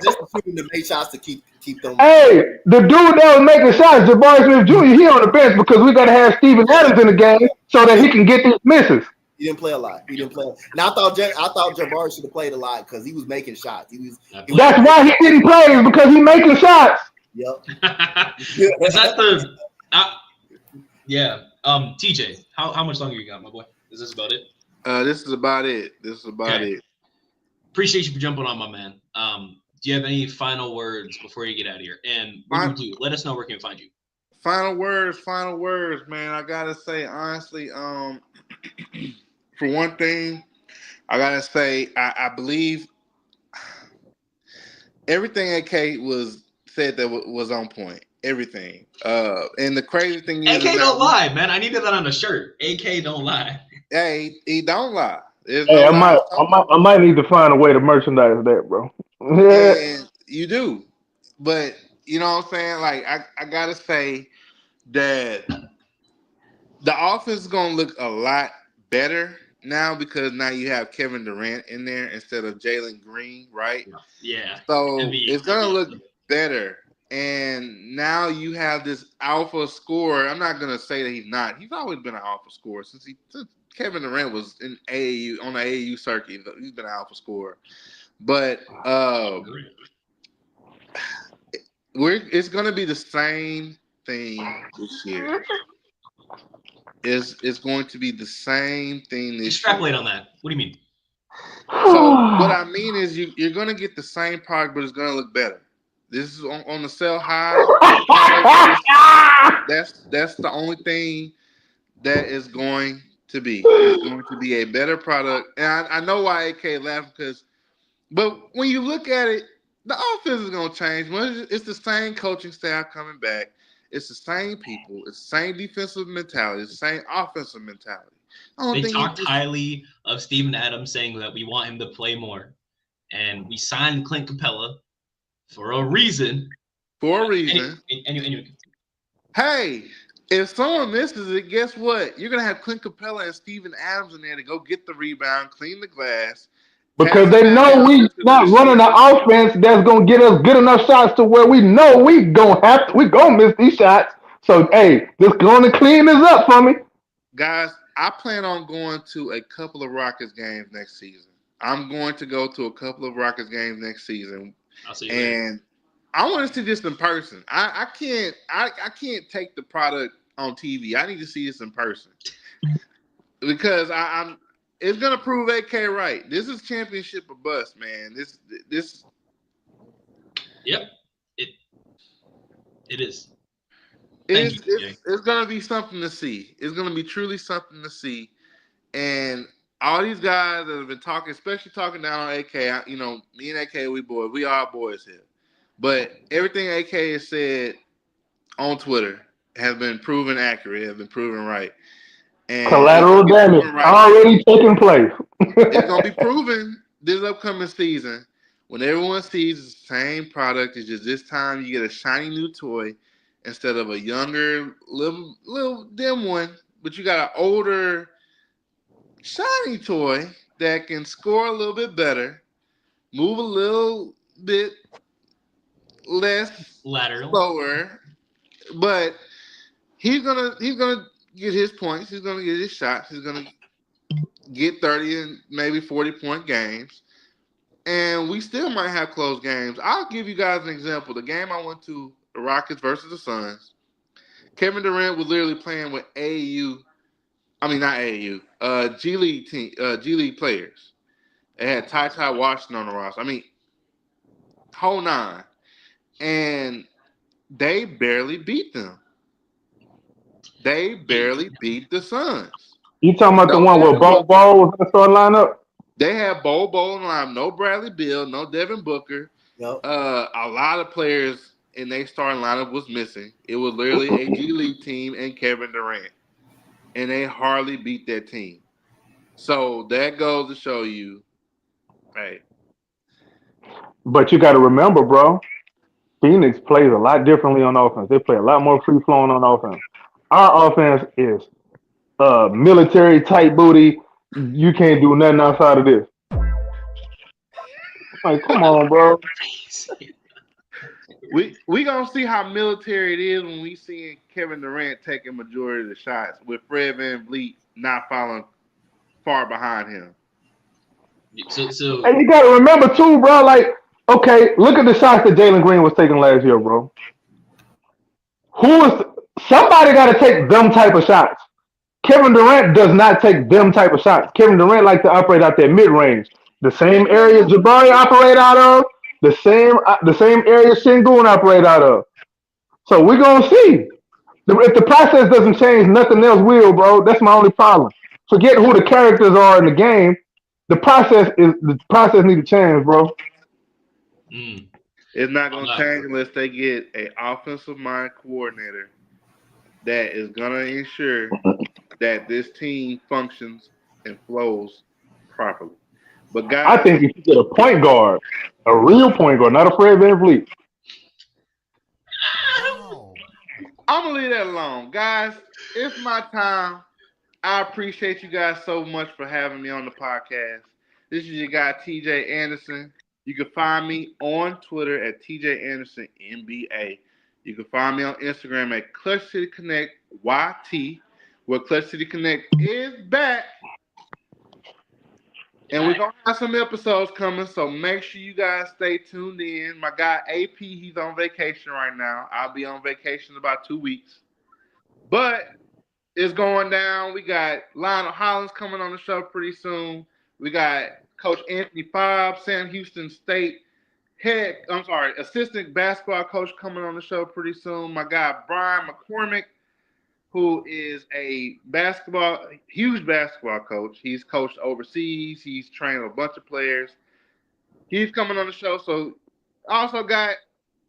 just shooting to make shots to keep them. Hey, the dude that was making shots, Jabari Smith Jr., he on the bench because we got to have Steven Adams in the game so that he can get these misses. He didn't play a lot. Now I thought Jabari should have played a lot because he was making shots. That's why he didn't play, is because he making shots. Yep. Is that yeah. TJ, how much longer you got, my boy? Is this about it? This is about it. Appreciate you for jumping on, my man. Do you have any final words before you get out of here? And when you do, let us know where we can find you. Final words, man. I gotta say, honestly, for one thing, I gotta say, I believe everything AK said that was on point. Everything. And the crazy thing is, AK don't lie, man. I needed that on a shirt. AK don't lie. Hey, he don't lie. Hey, I might need to find a way to merchandise that, bro. And you do, but you know what I'm saying? Like I gotta say that the offense is gonna look a lot better now because now you have Kevin Durant in there instead of Jalen Green, right? Yeah. So it's gonna look better. And now you have this alpha scorer. I'm not gonna say that he's not. He's always been an alpha scorer since Kevin Durant was in AAU on the AAU circuit. He's been an alpha scorer. But it's gonna be the same thing this year. It's going to be the same thing this Extrapolate year. on that. What do you mean? So what I mean is you're gonna get the same product, but it's gonna look better. This is on the sell high. That's the only thing that is going to be. It's going to be a better product. And I know why AK laughed but when you look at it, the offense is going to change. It's the same coaching staff coming back. It's the same people. It's the same defensive mentality. It's the same offensive mentality. They talked highly of Steven Adams, saying that we want him to play more. And we signed Clint Capella for a reason. Anyway. Hey, if someone misses it, guess what? You're going to have Clint Capella and Steven Adams in there to go get the rebound, clean the glass. Because they know we not running an offense that's going to get us good enough shots to where we know we going to miss these shots. So, hey, just going to clean this up for me. Guys, I plan on going to a couple of Rockets games next season. I'm going to go to a couple of Rockets games next season. I'll see you and I want to see this in person. I can't take the product on TV. I need to see this in person. Because it's gonna prove AK right. This is championship or bust, man. This. Yep. It is. Thank you, TJ. It's gonna be something to see. It's gonna be truly something to see. And all these guys that have been talking, especially talking down on AK, me and AK, we are boys here. But everything AK has said on Twitter has been proven accurate, has been proven right. And it's Collateral gonna be damage proven right. already taking place. It's gonna be proven this upcoming season when everyone sees the same product. It's just this time you get a shiny new toy instead of a younger, little dim one, but you got an older shiny toy that can score a little bit better, move a little bit less Lateral. slower, but he's gonna get his points. He's gonna get his shots. He's gonna get 30 and maybe 40-point games. And we still might have close games. I'll give you guys an example. The game I went to, the Rockets versus the Suns, Kevin Durant was literally playing with AAU. I mean, not AAU. G League team, G League players. They had Ty Washington on the roster. I mean, whole nine, and they barely beat them. They barely beat the Suns. You talking about the No one where Devin Ball Booker. was in the starting lineup? They had Bol in the line. No Bradley Beal. No Devin Booker. Yep. A lot of players in their starting lineup was missing. It was literally a G League team and Kevin Durant, and they hardly beat that team. So that goes to show you, hey, But you got to remember, bro, Phoenix plays a lot differently on offense. They play a lot more free flowing on offense. Our offense is military tight booty. You can't do nothing outside of this. Like, come on, bro. we gonna see how military it is when we see Kevin Durant taking majority of the shots with Fred VanVleet not following far behind him. So And you got to remember too, bro. Like, okay, look at the shots that Jalen Green was taking last year, bro. Somebody got to take them type of shots. Kevin Durant does not take them type of shots. Kevin Durant likes to operate out there mid range, the same area Jabari operate out of, the same area Sengun operate out of. So we're gonna see. If the process doesn't change, nothing else will, bro. That's my only problem. Forget who the characters are in the game. The process need to change, bro. It's not gonna change unless they get an offensive mind coordinator that is gonna ensure that this team functions and flows properly. But guys, I think you should get a point guard, a real point guard, not a Fred VanVleet. I'm gonna leave that alone, guys. It's my time. I appreciate you guys so much for having me on the podcast. This is your guy TJ Anderson. You can find me on Twitter at TJ Anderson NBA. You can find me on Instagram at Clutch City Connect YT, where Clutch City Connect is back. And we're going to have some episodes coming, so make sure you guys stay tuned in. My guy AP, he's on vacation right now. I'll be on vacation in about 2 weeks. But it's going down. We got Lionel Hollins coming on the show pretty soon. We got Coach Anthony Fobbs, Sam Houston State assistant basketball coach coming on the show pretty soon. My guy Brian McCormick, who is a huge basketball coach. He's coached overseas. He's trained a bunch of players. He's coming on the show. So also got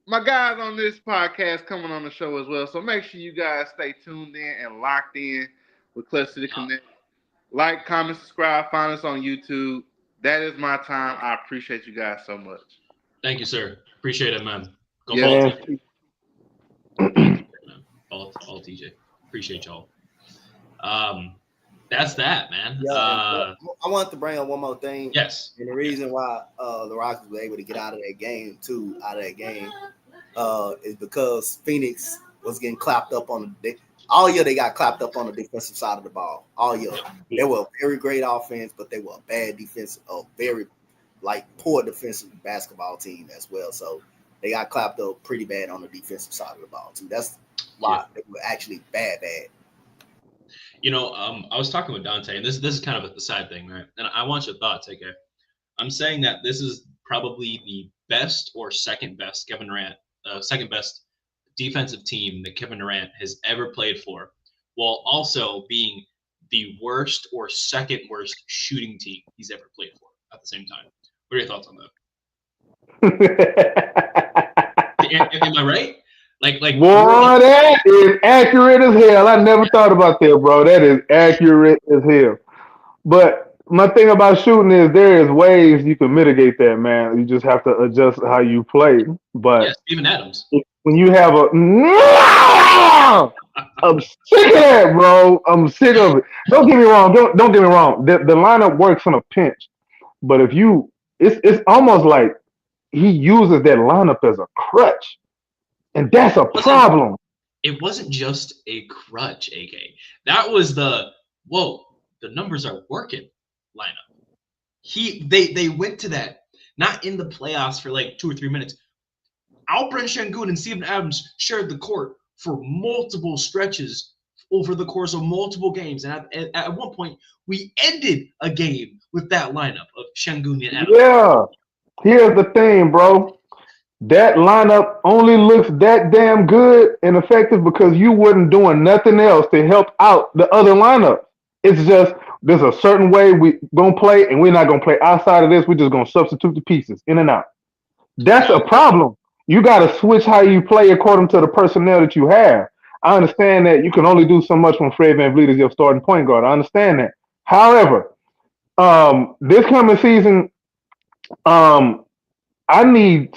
my guys on this podcast coming on the show as well. So make sure you guys stay tuned in and locked in with Clutch City Connect. Like, comment, subscribe, find us on YouTube. That is my time. I appreciate you guys so much. Thank you, sir. Appreciate it, man. Go Ball TJ. Appreciate y'all. That's that, man. Yeah, I wanted to bring up one more thing. Yes. And the reason why the Rockets were able to get out of that game, is because Phoenix was getting clapped up on all year. They got clapped up on the defensive side of the ball. All year. They were a very great offense, but they were a bad defense, a very poor defensive basketball team as well. So they got clapped up pretty bad on the defensive side of the ball too. That's why they were actually bad. I was talking with Dante, and this is kind of a side thing, right? And I want your thoughts, okay? I'm saying that this is probably the best or second best defensive team that Kevin Durant has ever played for, while also being the worst or second worst shooting team he's ever played for at the same time. What are your thoughts on that? Am I right? Like Boy, that is accurate as hell. I never thought about that, bro. That is accurate as hell. But my thing about shooting is there is ways you can mitigate that, man. You just have to adjust how you play. yeah, But Steven Adams. when you have I'm sick of that, bro. I'm sick of it. Don't get me wrong. Don't get me wrong. The lineup works on a pinch, but if you, it's almost like he uses that lineup as a crutch, and that's a Listen, problem. it wasn't just a crutch, AK. That was the whoa, the numbers are working lineup. They went to that not in the playoffs for like 2 or 3 minutes. Alperen Şengün and Steven Adams shared the court for multiple stretches over the course of multiple games, and at one point we ended a game with that lineup of Şengün and Adams. Yeah. Here's the thing, bro. That lineup only looks that damn good and effective because you wasn't doing nothing else to help out the other lineup. It's just there's a certain way we gonna play, and we're not gonna play outside of this. We're just gonna substitute the pieces in and out. That's a Now, problem. You got to switch how you play according to the personnel that you have. I understand that you can only do so much when Fred VanVleet is your starting point guard. I understand that. However, this coming season, um, I need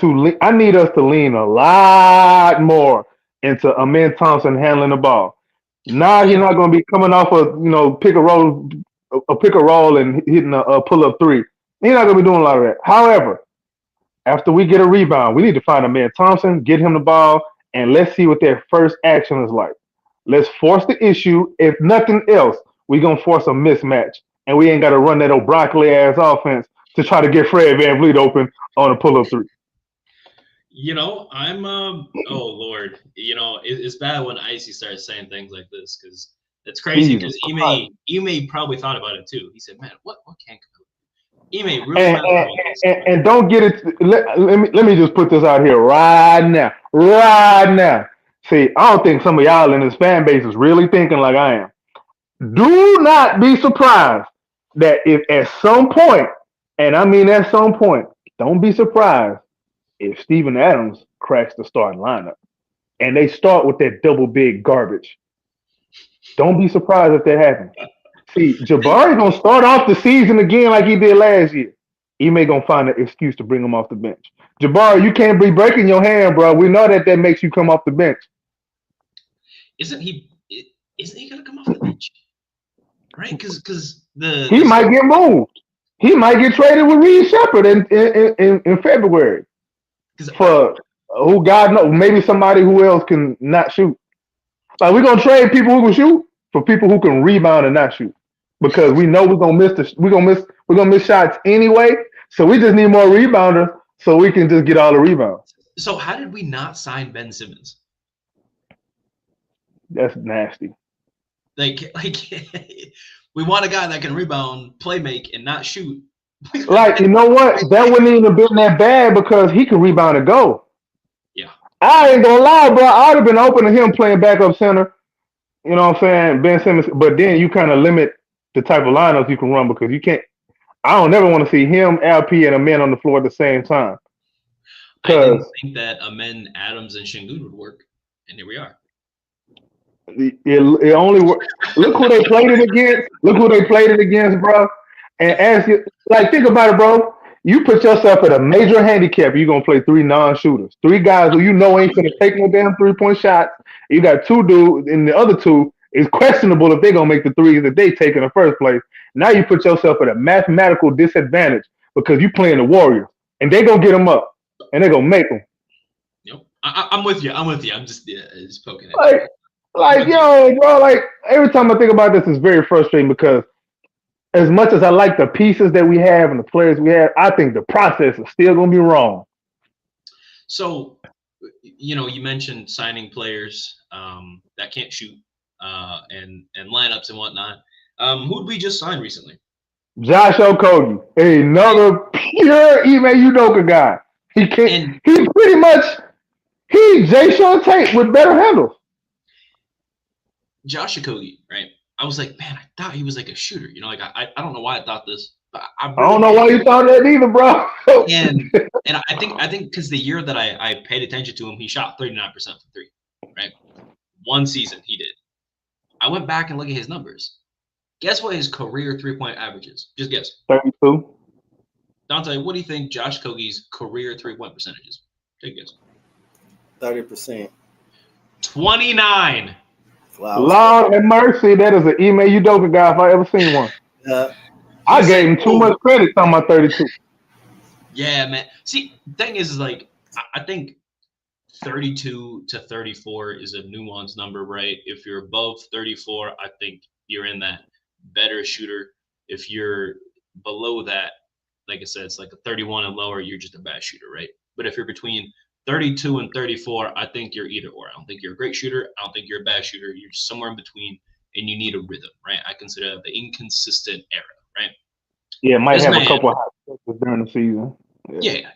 us to lean a lot more into Amin Thompson handling the ball. Now he's yeah, not going to be coming off a pick a roll and hitting a pull up three. He's not going to be doing a lot of that. However, after we get a rebound, we need to find a man Thompson, get him the ball, and let's see what their first action is like. Let's force the issue. If nothing else, we're gonna force a mismatch. And we ain't gotta run that old broccoli ass offense to try to get Fred Van Vliet open on a pull up three. I'm oh Lord, it's bad when Icy starts saying things like this because it's crazy Jesus because Christ. Ime probably thought about it too. He said, "Man, what can Ime really And, thought and, about this?" and don't get it. Let me just put this out here right now. Right now. See, I don't think some of y'all in this fan base is really thinking like I am. Do not be surprised that if at some point, and I mean at some point, don't be surprised if Steven Adams cracks the starting lineup and they start with that double big garbage. Don't be surprised if that happens. See, Jabari gonna start off the season again like he did last year. Ime gonna find an excuse to bring him off the bench. Jabari, you can't be breaking your hand, bro. We know that makes you come off the bench. Isn't he? Isn't he gonna come off the bench? Right? Because He the might start get moved. He might get traded with Reed Shepard in February because for who God knows, maybe somebody who else can not shoot. Like we're gonna trade people who can shoot for people who can rebound and not shoot because we know we're gonna miss shots anyway. So we just need more rebounders so we can just get all the rebounds. so how did we not sign Ben Simmons? That's nasty. Like we want a guy that can rebound, play make, and not shoot. Like you know what? That wouldn't even have been that bad because he can rebound and go. Yeah. I ain't gonna lie, bro. I'd have been open to him playing backup center. You know what I'm saying? Ben Simmons, but then you kind of limit the type of lineups you can run because you can't. I don't never want to see him, LP, and a man on the floor at the same time. I didn't Because think that Amen, Adams, and Şengün would work, and here we are. it only look who they played it against. Look who they played it against, bro. And ask you, like, think about it, bro. You put yourself at a major handicap. You're gonna play three non-shooters, three guys who you know ain't gonna take no damn 3-point shots. You got two dudes, and the other two is questionable if they're gonna make the threes that they take in the first place. Now you put yourself at a mathematical disadvantage because you playing the Warriors, and they gonna get them up, and they gonna make them. I'm with you. I'm with you. I'm just poking at you. Like, yo, bro, like every time I think about this, it's very frustrating because as much as I like the pieces that we have and the players we have, I think the process is still gonna be wrong. So, you mentioned signing players that can't shoot. and lineups and whatnot. Who'd we just sign recently? Josh Okogie, another pure Ime Udoka guy. He can't. And He pretty much Jay Sean Tate with better handles. Josh Okogie, right? I was like, man, I thought he was like a shooter. You know, like I don't know why I thought this, but I I don't know why you thought that either, bro. And I think because the year that I paid attention to him, he shot 39% from three, right? One season he did. I went back and looked at his numbers. Guess what his career 3-point average is? Just guess. 32. Dante, what do you think Josh Okogie's career 3-point percentage is? Take a guess. 30%. 29. Wow. Lord have mercy, that is an Ime Udoka guy if I ever seen one. I gave him too much credit on my 32. Yeah, man. See, the thing is like I think 32 to 34 is a nuanced number, right? If you're above 34, I think you're in that better shooter. If you're below that, like I said, it's like a 31 and lower, you're just a bad shooter, right? But if you're between 32 and 34, I think you're either or. I don't think you're a great shooter. I don't think you're a bad shooter. You're just somewhere in between, and you need a rhythm, right? I consider that the inconsistent era, right? Yeah, might This have man, a couple of hot stretches during the season. Yeah,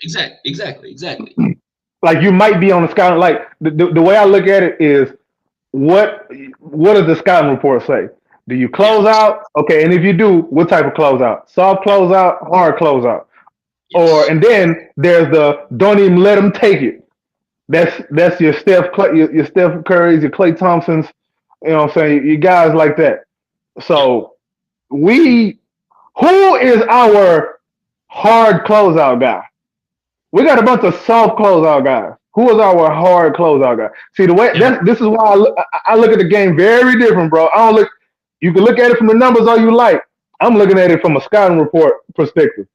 exactly. Like you might be on the scouting. Like the way I look at it is, what does the scouting report say? Do you close out? Okay, and if you do, what type of closeout? Soft closeout, hard closeout, Yes. and then there's the don't even let them take it. That's your your Steph Curry's, your Klay Thompsons. You know what I'm saying? You guys like that. So who is our hard closeout guy? We got a bunch of soft closeout guys. Who is our hard closeout guy? See, this is why I look at the game very different, bro. I don't look. You can look at it from the numbers all you like. I'm looking at it from a scouting report perspective.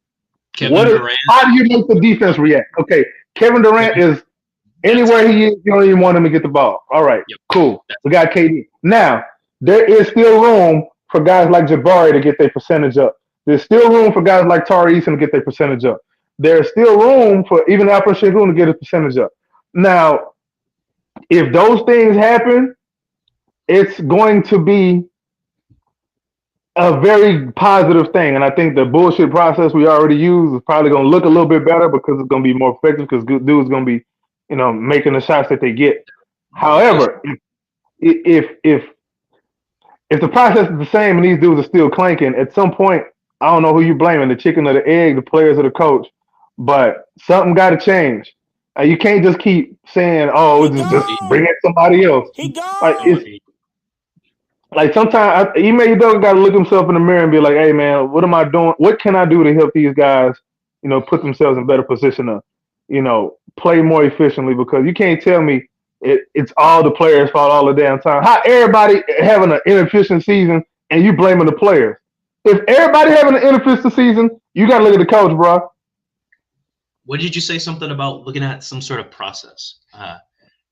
Kevin Durant. How do you make the defense react? Okay, Kevin Durant is anywhere he is. You don't even want him to get the ball. All right, cool. We got KD. Now there is still room for guys like Jabari to get their percentage up. There's still room for guys like Tari Eason to get their percentage up. There's still room for even Alfred Sengun to get his percentage up. Now, if those things happen, it's going to be a very positive thing. And I think the bullshit process we already use is probably going to look a little bit better because it's going to be more effective because good dudes going to be, making the shots that they get. However, if the process is the same and these dudes are still clanking, at some point, I don't know who you blaming, the chicken or the egg, the players or the coach, but something got to change. You can't just keep saying, "Oh, just bring in somebody else." Like sometimes, Ime Udoka got to look himself in the mirror and be like, "Hey, man, what am I doing? What can I do to help these guys, put themselves in better position to, play more efficiently?" Because you can't tell me it's all the players' fault all the damn time. How everybody having an inefficient season and you blaming the players? If everybody having an inefficient season, you got to look at the coach, bro. What did you say? Something about looking at some sort of process?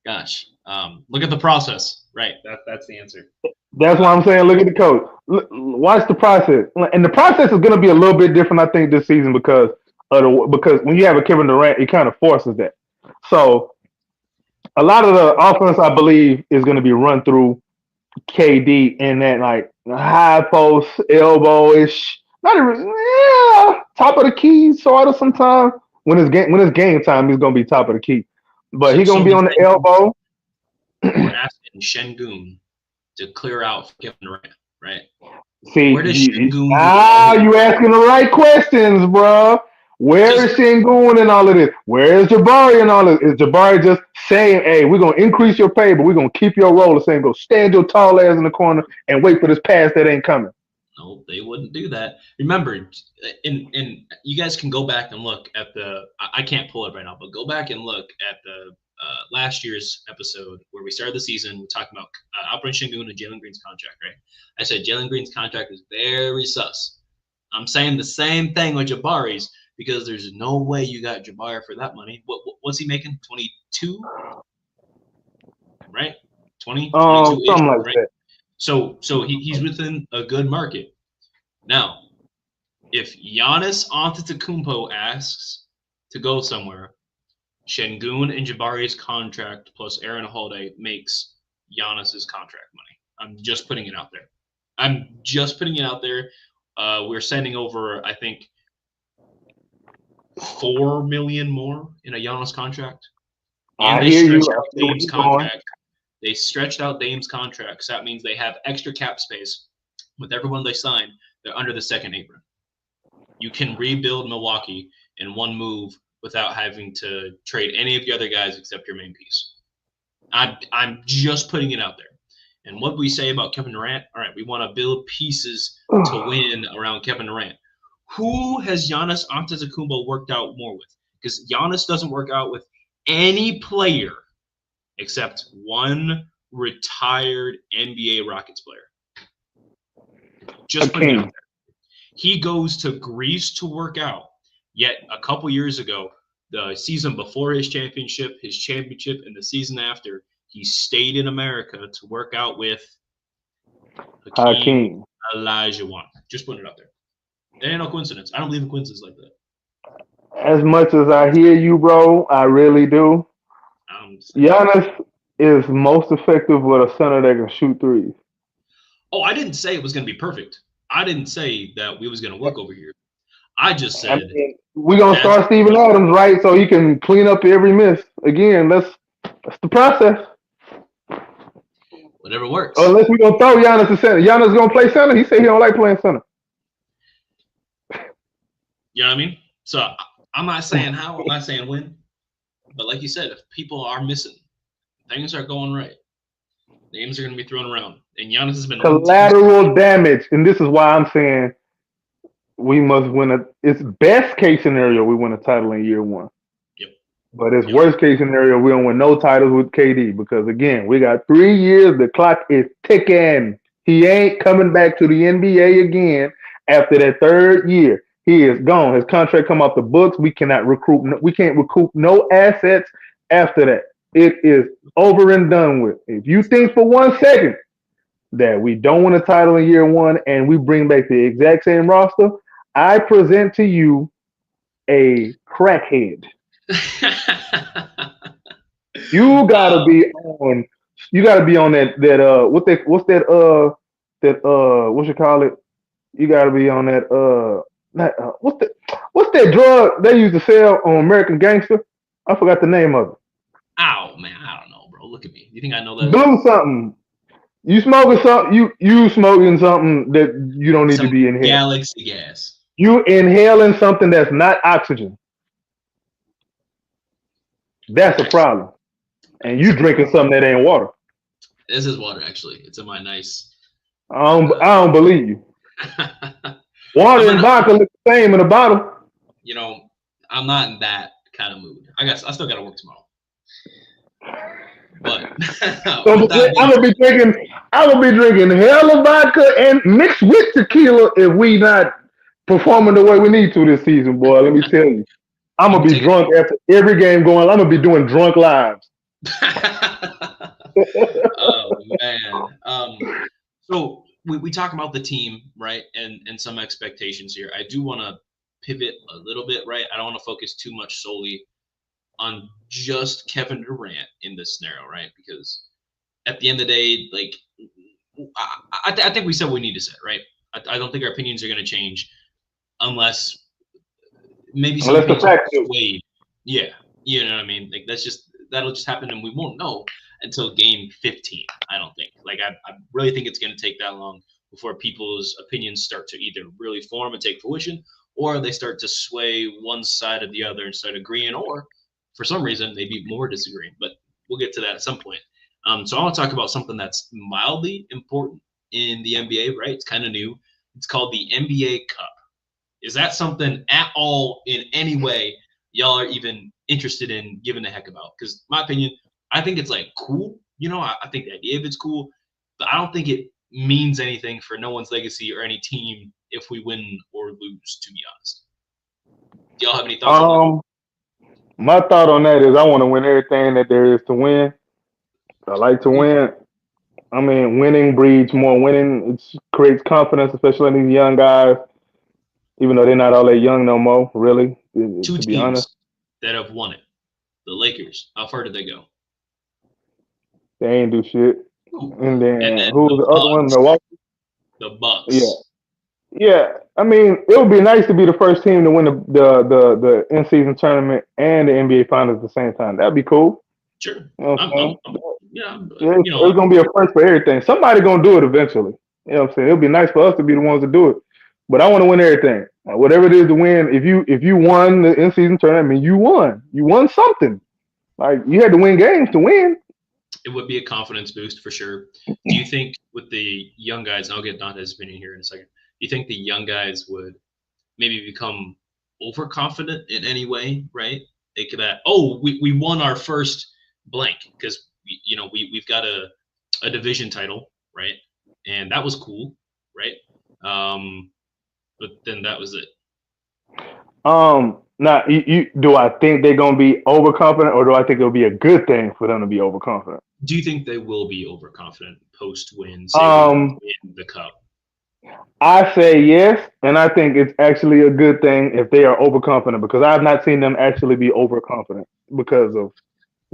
Look at the process. Right. That's the answer. That's why I'm saying look at the coach. Watch the process. And the process is going to be a little bit different, I think, this season because when you have a Kevin Durant, it kind of forces that. So a lot of the offense, I believe, is going to be run through KD in that like high post, elbow-ish, not even top of the key sort of sometimes. When it's game time, he's gonna be top of the key. But he's gonna be on the elbow. We're asking Sengun to clear out Kevin Durant, right? See, where does Sengun you asking the right questions, bro. Where is Sengun in all of this? Where is Jabari in all of this? Is Jabari just saying, "Hey, we're gonna increase your pay, but we're gonna keep your role the same. Go stand your tall ass in the corner and wait for this pass that ain't coming"? No, they wouldn't do that. Remember, and you guys can go back and look at I can't pull it right now, but go back and look at the last year's episode where we started the season. We talked about Alperen Sengun and Jalen Green's contract, right? I said Jalen Green's contract is very sus. I'm saying the same thing with Jabari's because there's no way you got Jabari for that money. What's he making? 22, right? 20, 22, something like right? that. So he's within a good market. Now, if Giannis Antetokounmpo asks to go somewhere, Sengun and Jabari's contract plus Aaron Holiday makes Giannis's contract money. I'm just putting it out there. We're sending over, I think, $4 million more in a Giannis contract. And I they hear you. stretched I out see where Dame's you're going. contract. They stretched out Dame's contract. So that means they have extra cap space. With everyone they signed, they're under the second apron. You can rebuild Milwaukee in one move without having to trade any of the other guys except your main piece. I'm just putting it out there. And what we say about Kevin Durant, all right, we want to build pieces to win around Kevin Durant. Who has Giannis Antetokounmpo worked out more with? Because Giannis doesn't work out with any player except one retired NBA Rockets player. Just putting it out there. He goes to Greece to work out. Yet a couple years ago, the season before his championship, and the season after, he stayed in America to work out with Hakeem Olajuwon. Just putting it out there. There ain't no coincidence. I don't believe in coincidences like that. As much as I hear you, bro, I really do. Giannis is most effective with a center that can shoot threes. Oh, I didn't say it was going to be perfect. I didn't say that we was going to work over here. I just said we're going to start Steven Adams, right? So he can clean up every miss. Again, that's the process. Whatever works. Unless we're going to throw Giannis to center. Giannis going to play center. He said he don't like playing center. You know what I mean? So I'm not saying how, I'm not saying when. But like you said, if people are missing, things are going right. Names are going to be thrown around. And Giannis has been collateral damage. And this is why I'm saying we must win it's best case scenario we win a title in year one. Yep. But it's worst case scenario we don't win no titles with KD because again, we got 3 years, the clock is ticking. He ain't coming back to the NBA again after that 3rd year. He is gone. His contract come off the books. We can't recoup no assets after that. It is over and done with. If you think for 1 second that we don't win a title in year one and we bring back the exact same roster, I present to you a crackhead. You gotta be on. You gotta be on that. What you call it? You gotta be on that. What's that drug they used to sell on American Gangster? I forgot the name of it. Ow, man, I don't know, bro. Look at me. You think I know that? Blue something. You smoking something? You smoking something that you don't need to be inhaling? Galaxy gas. You inhaling something that's not oxygen. That's a problem. And you drinking something that ain't water. This is water, actually. It's in my nice. I don't believe you. Water and vodka look the same in a bottle. You know, I'm not in that kind of mood. I still got to work tomorrow. But I'm gonna be drinking hella vodka and mixed with tequila if we not performing the way we need to this season, boy. Let me tell you, I'm gonna be drunk after every game going. I'm gonna be doing drunk lives. Oh man. So we talk about the team, right, and some expectations here. I do want to pivot a little bit, right? I don't want to focus too much solely on just Kevin Durant in this scenario, right? Because at the end of the day, like I think we said what we need to say, right? I don't think our opinions are going to change unless maybe some opinions are swayed. Yeah, you know what I mean? Like that'll just happen, and we won't know until game 15. I don't think. Like I really think it's going to take that long before people's opinions start to either really form and take fruition, or they start to sway one side or the other and start agreeing, or for some reason, maybe more disagreeing, but we'll get to that at some point. So I want to talk about something that's mildly important in the NBA, right? It's kind of new. It's called the NBA Cup. Is that something at all in any way y'all are even interested in giving a heck about? Because my opinion, I think it's like cool. You know, I think the idea of it's cool, but I don't think it means anything for no one's legacy or any team if we win or lose, to be honest. Do y'all have any thoughts on that? My thought on that is I want to win everything that there is to win. I like to win. I mean, winning breeds more winning. It creates confidence, especially in these young guys, even though they're not all that young no more, really, Two to be honest. that have won it. The Lakers, how far did they go? They ain't do shit. Cool. And And then then who was the the other one? Bucks. Milwaukee. The Yeah, Bucks. yeah. I mean, it would be nice to be the first team to win the in season tournament and the NBA Finals at the same time. That'd be cool. Sure. You know what I'm I'm saying? yeah. Yeah, You know, it's gonna be a first for everything. Somebody gonna do it eventually. You know what I'm saying? It'll be nice for us to be the ones to do it. But I want to win everything. Whatever it is to win. If you won the in season tournament, I mean you won. You won something. Like you had to win games to win. it would be a confidence boost for sure. Do you think with the young guys, and I'll get Dante's opinion here in a second, do you think the young guys would maybe become overconfident in any way, right? They could we won our first blank because we've got a division title, right? And that was cool, right? But then that was it. Now do I think they're gonna be overconfident, or do I think it'll be a good thing for them to be overconfident? Do you think they will be overconfident post win? Say we Um, win the cup. I say yes, and I think it's actually a good thing if they are overconfident because I've not seen them actually be overconfident because of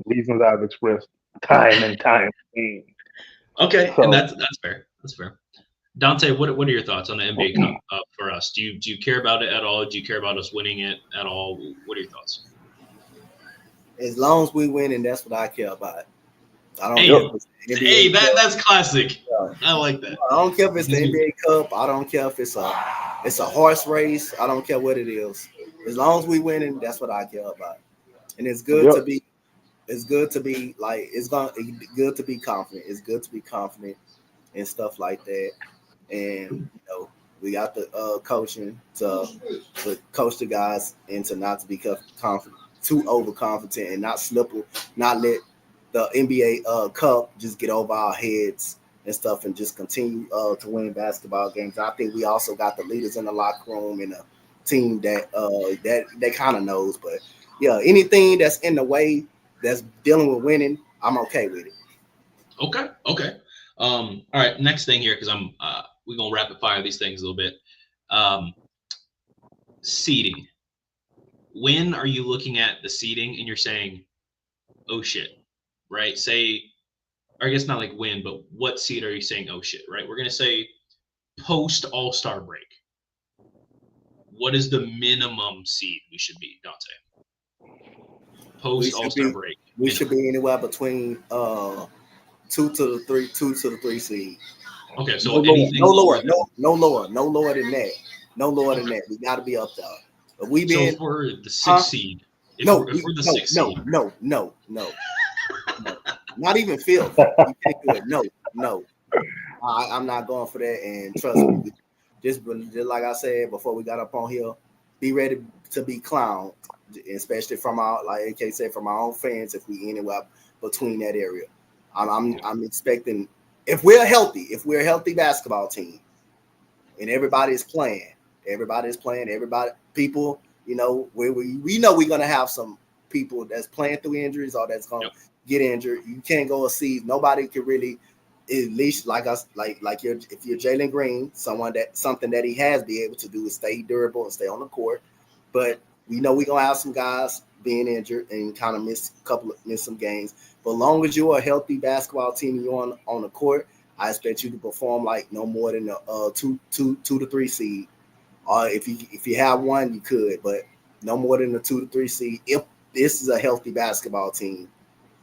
reasons I've expressed time and time again. Okay, and So that's fair. That's fair. Dante, what are your thoughts on the NBA Cup for us? Do you care about it at all? Do you care about us winning it at all? What are your thoughts? As long as we win, and that's what I care about. I don't care Hey, if it's the hey, NBA Cup. that's classic. I like that. I don't care if it's the NBA Cup. I don't care if it's a horse race. I don't care what it is. As long as we winning, that's what I care about. And it's good yep. to be. It's good to be like good to be confident. It's good to be confident and stuff like that. And we got the coaching to coach the guys and to not to be confident, too overconfident, and not slip, not let the NBA Cup just get over our heads and stuff, and just continue to win basketball games. I think we also got the leaders in the locker room and a team that kind of knows. But yeah, anything that's in the way that's dealing with winning, I'm okay with it. Okay, okay. All right. Next thing here, because we're gonna rapid fire these things a little bit. Um, Seating. When are you looking at the seating and you're saying, "Oh shit," right? Say, or I guess not like when, but what seed are you saying? "Oh shit," right? We're gonna say post All-Star break. What is the minimum seed we should be, Dante? We Post should All-Star be break. we should Minimum. be anywhere between two to the three seed. Okay, No so lower, anything no lower lower, than no lower than that. No lower than okay. that. We got to be up there. But we So been, if we're the sixth huh? seed, No, if we're the no, sixth no, seed, no, no, no, no. Not even fifth. You can't do it. No, no. I'm not going for that. And trust me, just like I said before we got up on here, be ready to be clowned, especially from our, like AK said, from our own fans. If we anywhere between that area, I'm expecting if we're a healthy basketball team, and everybody's playing, people, we know we're gonna have some people that's playing through injuries or that's gonna yep. get injured. You can't go a season. Nobody can really, at least like us, if you're Jalen Green, something that he has be able to do is stay durable and stay on the court. But we know we're gonna have some guys being injured and kind of miss some games. But as long as you're a healthy basketball team and you're on the court, I expect you to perform like no more than a two to three seed. Or if you have one, you could, but no more than a 2 to 3 seed. If this is a healthy basketball team,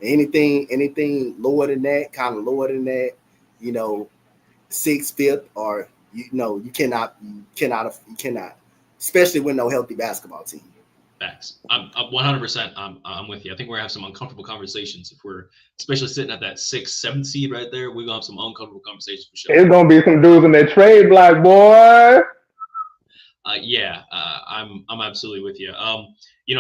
anything lower than that, kind of lower than that, you know, sixth, fifth, or you cannot, especially with no healthy basketball team. Facts. I'm 100%. I'm with you. I think we're gonna have some uncomfortable conversations if we're, especially sitting at that 6th, 7th seed right there. We're gonna have some uncomfortable conversations for sure. It's gonna be some dudes in that trade block, boy. Yeah, I'm absolutely with you.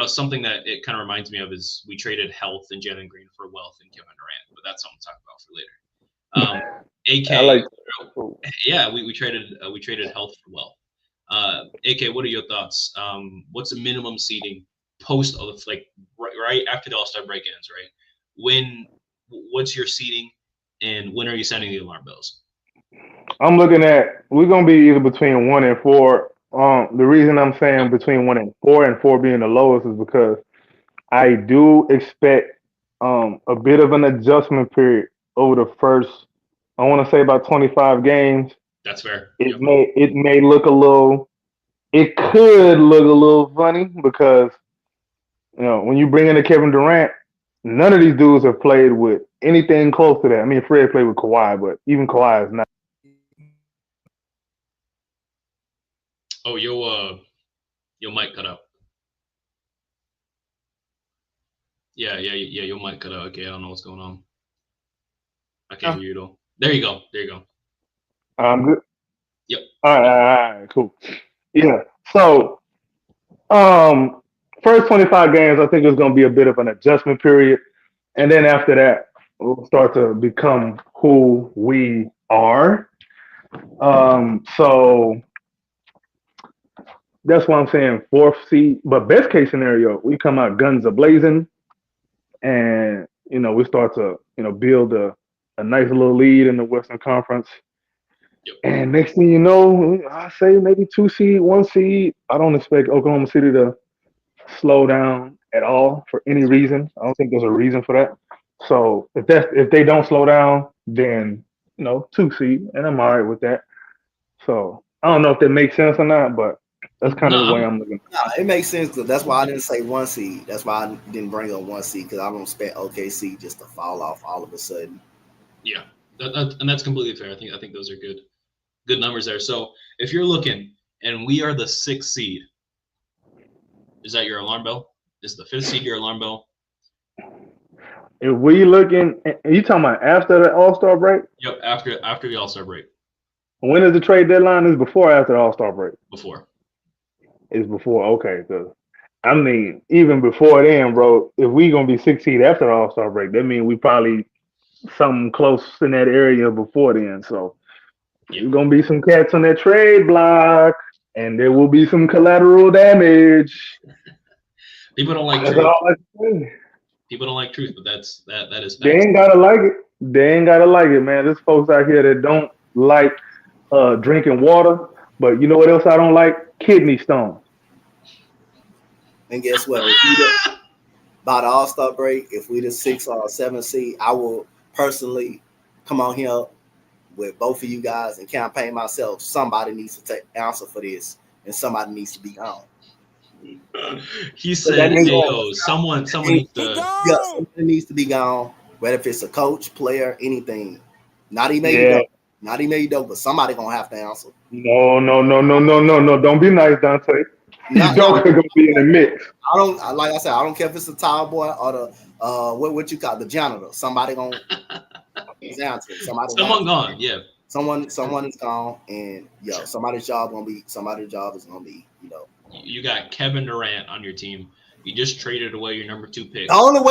Something that it kind of reminds me of is we traded health and Jalen Green for wealth and Kevin Durant, but that's something to talk about for later. I AK, like. yeah, we traded health for wealth. AK, what are your thoughts? What's the minimum seating post of like right after the All-Star break ends, right? What's your seating, and when are you sending the alarm bells? I'm looking at we're gonna be either between 1 and 4. The reason I'm saying between 1 and 4 being the lowest is because I do expect a bit of an adjustment period over the first I want to say about 25 games. That's fair. It Yep. may look a little. It could look a little funny because when you bring in a Kevin Durant, none of these dudes have played with anything close to that. I mean, Fred played with Kawhi, but even Kawhi is not. Oh, your mic cut out. Yeah. Your mic cut out. Okay, I don't know what's going on. I can't hear you though. There you go. I'm good. Yep. All right, cool. Yeah. So, first 25 games, I think it's going to be a bit of an adjustment period, and then after that, we'll start to become who we are. So that's why I'm saying fourth seed. But best case scenario, we come out guns a blazing, and we start to build a nice little lead in the Western Conference. Yep. And next thing you know, I say maybe 2 seed, 1 seed. I don't expect Oklahoma City to slow down at all for any reason. I don't think there's a reason for that. So if they don't slow down, then 2 seed, and I'm all right with that. So I don't know if that makes sense or not, but that's kind of the way I'm looking. No, it makes sense because that's why I didn't say 1 seed. That's why I didn't bring up 1 seed because I don't expect OKC just to fall off all of a sudden. Yeah, and that's completely fair. I think those are good numbers there. So if you're looking, and we are the 6th seed, is that your alarm bell? Is the 5th seed your alarm bell? If we looking, you talking about after the All-Star break? Yep, after the All-Star break. When is the trade deadline? Is before or after the All-Star break? Before. It's before. Okay, because I mean, even before then, bro, if we gonna be 6 seed after the All-Star break, that means we probably something close in that area before then. So there's gonna be some cats on that trade block, and there will be some collateral damage. People don't like That's truth. all I can say. People don't like truth, but that is facts. They ain't gotta like it. They ain't gotta like it, man. There's folks out here that don't like drinking water, but you know what else I don't like? Kidney stones. And guess what? By the All-Star break, if we the 6th or 7th seed, I will personally come on here with both of you guys and campaign myself. Somebody needs to take answer for this, and somebody needs to be gone. He said, someone needs to. Yeah, somebody needs to be gone. Whether if it's a coach, player, anything. Not even but somebody gonna have to answer. No. Don't be nice, Dante. Don't gonna be in the mix. I don't like I said. I don't care if it's the tall boy or the what you call the janitor. Somebody gonna answer. Someone gone. Yeah. Someone is gone, and somebody's job is gonna be You got Kevin Durant on your team. You just traded away your number 2 pick. The only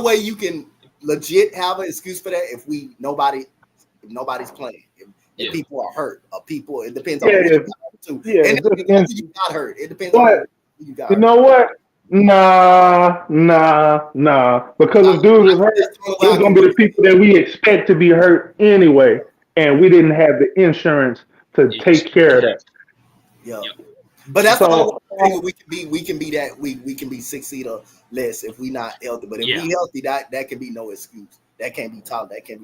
way you can legit have an excuse for that if nobody's playing. If people are hurt, or people, it depends on who too. And if you got hurt, it depends on who you got. You know what? Nah. Because if dudes is hurt, it's gonna be the people that we expect to be hurt anyway, and we didn't have the insurance to take care of that. Yeah. But that's the whole thing. We can be 6 seed or less if we not healthy. But if we healthy, that can be no excuse. That can't be tolerated.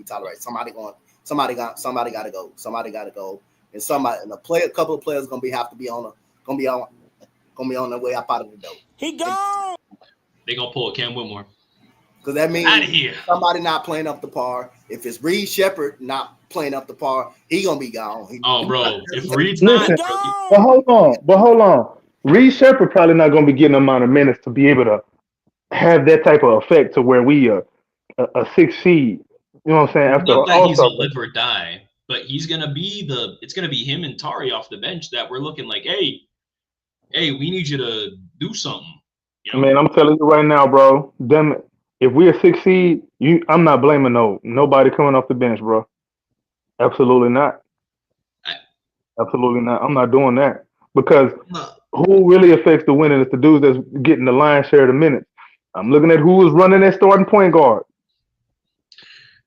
Somebody got to go. Somebody got to go. And a couple of players gonna be on their way up out of the door. He gone. They gonna pull a Cam Whitmore. Because that means out of here. Somebody not playing up the par. If it's Reed Shepherd not playing up the par, he gonna be gone. Bro, if Reed's not, but hold on. Reed Shepherd probably not gonna be getting the amount of minutes to be able to have that type of effect to where we a 6 seed. You know what I'm saying? After not that he's a live or die, but he's gonna be it's gonna be him and Tari off the bench that we're looking like, hey, we need you to do something. Man, I'm telling you right now, bro. If we're a 6 seed, I'm not blaming nobody coming off the bench, bro. Absolutely not. Absolutely not. I'm not doing that because who really affects the winning is the dudes that's getting the lion's share of the minutes. I'm looking at who is running that starting point guard.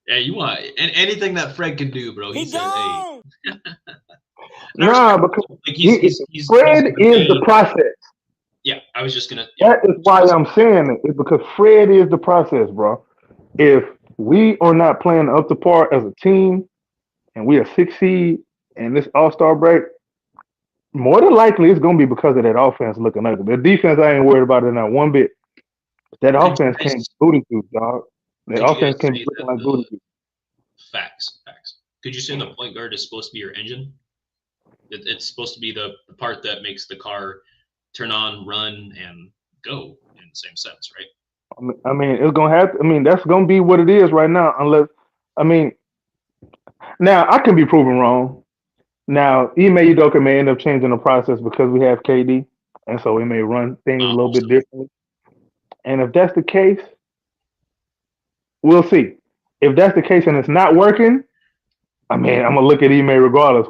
Yeah, you want anything that Fred can do, bro. He said, "Hey." Nah, because Fred is the process. Yeah, I was just gonna. That is why I'm saying it. It's because Fred is the process, bro. If we are not playing up to par as a team, and we are 6 seed in this All-Star break, more than likely it's going to be because of that offense looking ugly. The defense, I ain't worried about it not one bit. That Could you offense guys, can't be booty juice, dog. That could you guys offense can't be say looking that like booty juice. facts? Could you say the point guard is supposed to be your engine? It's supposed to be the part that makes the car turn on, run, and go in the same sense, right? I mean, it's going to have to, I mean, that's going to be what it is right now, unless, I mean, now I can be proven wrong. Now, Ime Udoka may end up changing the process because we have KD, and so we may run things a little bit differently. And if that's the case, we'll see. If that's the case and it's not working, I mean, I'm gonna look at Ime regardless.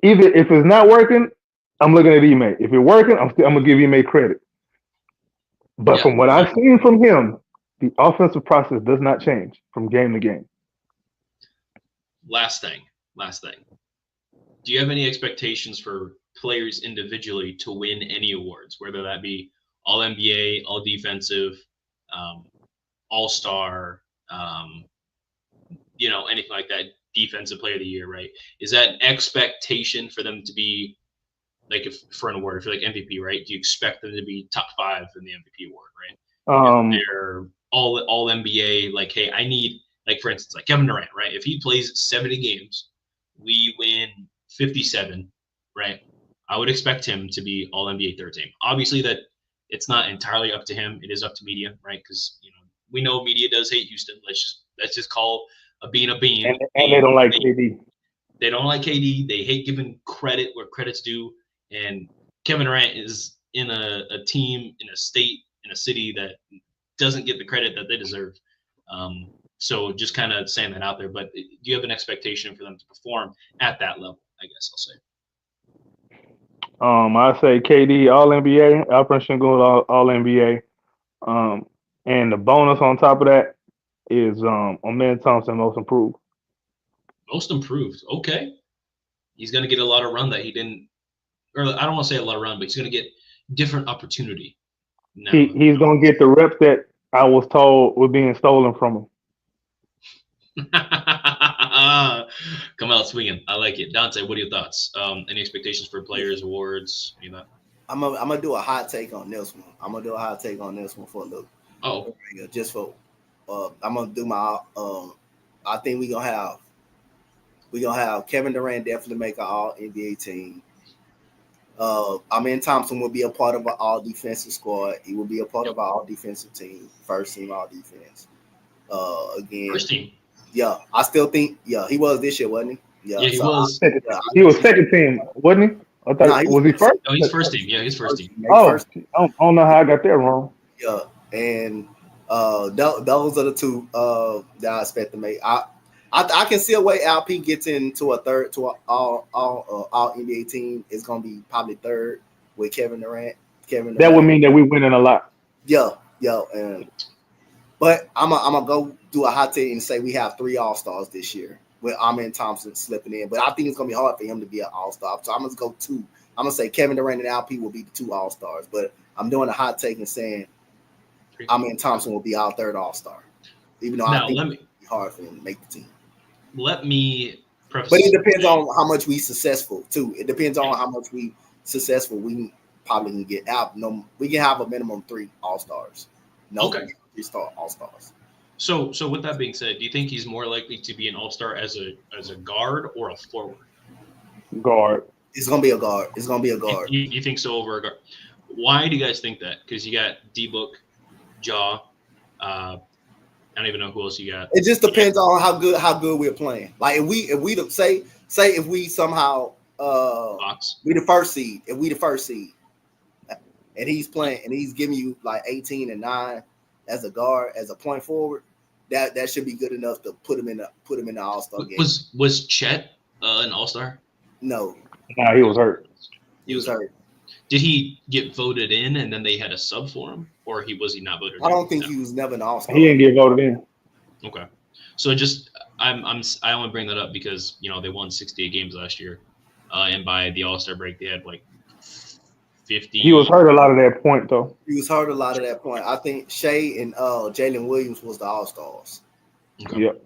Either if it's not working, I'm looking at Ime. If it's working, I'm gonna give Ime credit. But from what I've seen from him, the offensive process does not change from game to game. Last thing. Do you have any expectations for players individually to win any awards, whether that be All NBA, All Defensive, All Star, anything like that, Defensive Player of the Year, right? Is that an expectation for them to be like for an award, for like MVP, right? Do you expect them to be top 5 in the MVP award, right? If they're all NBA, like, hey, I need, like, for instance, like Kevin Durant, right? If he plays 70 games, we win 57, right? I would expect him to be all NBA third team. Obviously, that it's not entirely up to him. It is up to media, right? Because we know media does hate Houston. Let's just call a bean a bean. And they don't like KD. They don't like KD. They hate giving credit where credit's due. And Kevin Durant is in a team, in a state, in a city that doesn't get the credit that they deserve. So just kind of saying that out there. But do you have an expectation for them to perform at that level? I guess I'll say. I say KD All NBA, Alfred Şengün All NBA, and the bonus on top of that is Amen Thompson Most Improved. Most Improved, okay. He's going to get a lot of run that he didn't, or I don't want to say a lot of run, but he's going to get different opportunity. Now. He's going to get the reps that I was told were being stolen from him. Come out swinging. I like it. Donte, what are your thoughts? Any expectations for players, awards, any of that? I'm gonna do a hot take on this one. For a little. Oh, just for. I'm gonna do my. I think we're gonna have Kevin Durant definitely make an All NBA team. Amen Thompson will be a part of our All Defensive squad. He will be a part of our All Defensive team, first team All Defense. Again, first team. Yeah, I still think. Yeah, he was this year, wasn't he? Yeah, he was. He was second team, wasn't he? I thought was he first? No, he's first team. Yeah, he's first team. I don't know how I got that wrong. Yeah, and those are the two that I expect to make. I can see a way LP gets into a third to an all NBA team. It's gonna be probably third with Kevin Durant. That would mean that we winning a lot. Yeah, but I'm gonna go do a hot take and say we have 3 All-Stars this year with Amen Thompson slipping in. But I think it's gonna be hard for him to be an All-Star. So I'm gonna go 2. I'm gonna say Kevin Durant and LP will be the 2 All-Stars. But I'm doing a hot take and saying Amen Thompson will be our 3rd All-Star. Even though I think it'll be hard for him to make the team. Let me preface. But it depends on how much we successful too. It depends on how much we successful. We probably can get out. No, we can have a minimum 3 All-Stars. Okay. 3 All-Stars. So with that being said, do you think he's more likely to be an All-Star as a guard or a forward? Guard. It's gonna be a guard. You think so over a guard? Why do you guys think that? Because you got D-Book, Jaw. I don't even know who else you got. It just depends on how good we're playing. Like if we say if we somehow we the first seed, and he's playing and he's giving you like 18 and 9 as a guard, as a point forward, that should be good enough to put him in the All-Star game. Was Chet an All-Star? No. Nah, he was hurt. He was hurt. Did he get voted in and then they had a sub for him, or was he not voted in? I don't think he was never an All-Star. He didn't get voted in. Okay, so just I only bring that up because they won 68 games last year, and by the All-Star break they had like 50. He was hurt a lot of that point though. I think Shea and Jalen Williams was the All-Stars. Okay. Yep.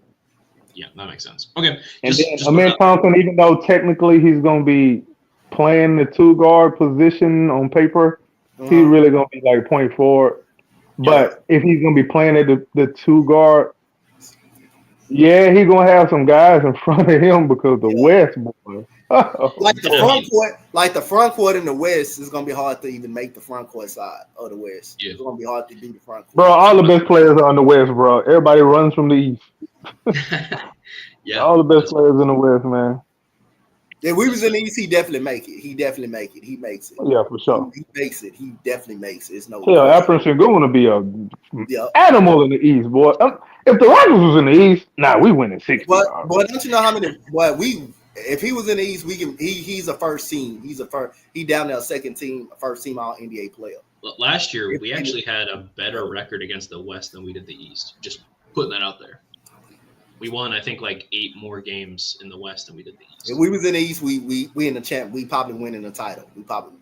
Yeah, that makes sense. Okay. And then Just Amir Thompson, even though technically he's going to be playing the 2 guard position on paper, he's really going to be like point forward. But if he's going to be playing at the 2 guard, yeah, he's going to have some guys in front of him because the West boy. Like the front court in the West is gonna be hard to even make the front court side of the West. Yeah. It's gonna be hard to do the front court. Bro, all the best players are in the West, bro. Everybody runs from the East. Yeah. All the best players in the West, man. If we was in the East, he definitely make it. He definitely make it. He makes it. Yeah, for sure. He makes it. He definitely makes it. It's no. Hell, Alperen Sengun to be a animal in the East, boy. If the Rockets was in the East, we winning 60. But don't you know how many? If he was in the East, we can. He's a first team. He down there second team, first team All NBA player. Last year, we actually had a better record against the West than we did the East. Just putting that out there. We won, I think, like 8 more games in the West than we did the East. If we was in the East, we in the champ. We probably winning the title. We probably.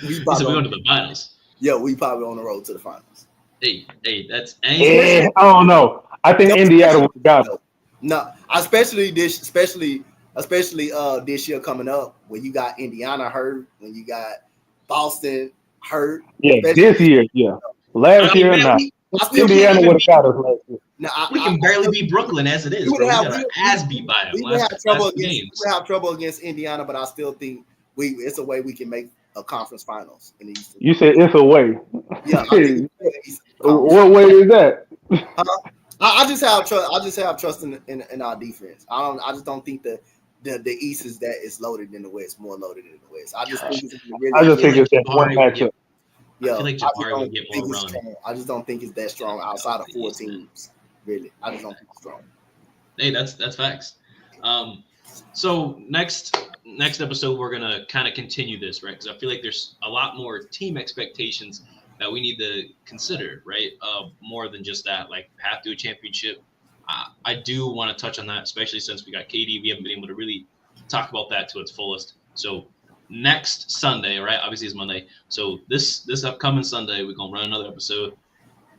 We going to the finals. Yeah, we probably on the road to the finals. Hey, that's. I don't know. I think Indiana would have got it. No, especially this year coming up when you got Indiana hurt, when you got Boston hurt. Yeah, this year, yeah. Last year, Indiana would have got us last year. We can barely beat Brooklyn as it is. We got our ass beat by them. We would have trouble against Indiana, but I still think it's a way we can make a conference finals in the East. You said it's a way. Yeah. What way is that? I just have trust in our defense. I just don't think the East is that it's loaded in the West, more loaded in the West. I just think it's that one matchup. Yeah, I feel like Jabari will get more run. I just don't think it's that strong outside of 4 teams. Really, I just don't think it's strong. Hey, that's facts. So next episode we're gonna kind of continue this, right? Because I feel like there's a lot more team expectations that we need to consider, right? More than just that, like path to a championship. I do want to touch on that, especially since we got KD. We haven't been able to really talk about that to its fullest. So next Sunday, right? Obviously it's Monday. So this upcoming Sunday, we're gonna run another episode.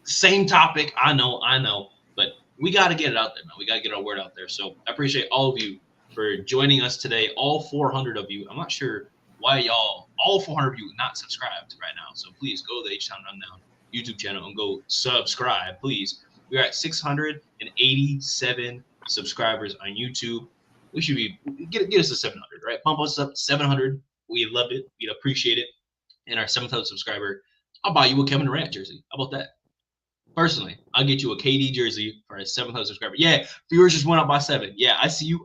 Same topic, I know, but we got to get it out there, man. We got to get our word out there. So I appreciate all of you for joining us today. All 400 of you. I'm not sure why all 400 of you not subscribed right now. So please go to the H-Town Rundown YouTube channel and go subscribe, please. We're at 687 subscribers on YouTube. We should be get us to 700, right? Pump us up 700. We love it. We'd appreciate it. And our 7,000 subscriber, I'll buy you a Kevin Durant jersey. How about that? Personally, I'll get you a KD jersey for a 7,000 subscriber. Yeah, viewers just went up by 7. Yeah, I see you.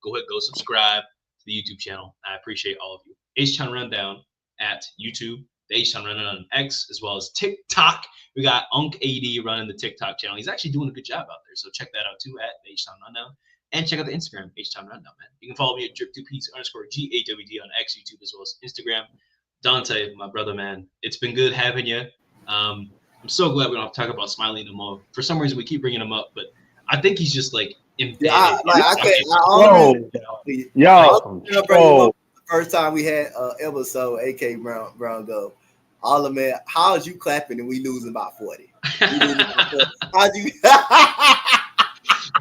Go ahead, go subscribe to the YouTube channel. I appreciate all of you. H-Town Rundown at YouTube, the H-Town Rundown on X, as well as TikTok. We got Unk AD running the TikTok channel. He's actually doing a good job out there, so check that out too at the H-Town Rundown. And check out the Instagram, H-Town Rundown, man. You can follow me at drip2piece_GAWD on X, YouTube, as well as Instagram. Donte, my brother, man, it's been good having you. I'm so glad we don't have to talk about Smiley no more. For some reason, we keep bringing him up, but I think he's just like embedded. The first time we had episode, AK Brown go, all of man, how's you clapping and we losing by 40? How'd you?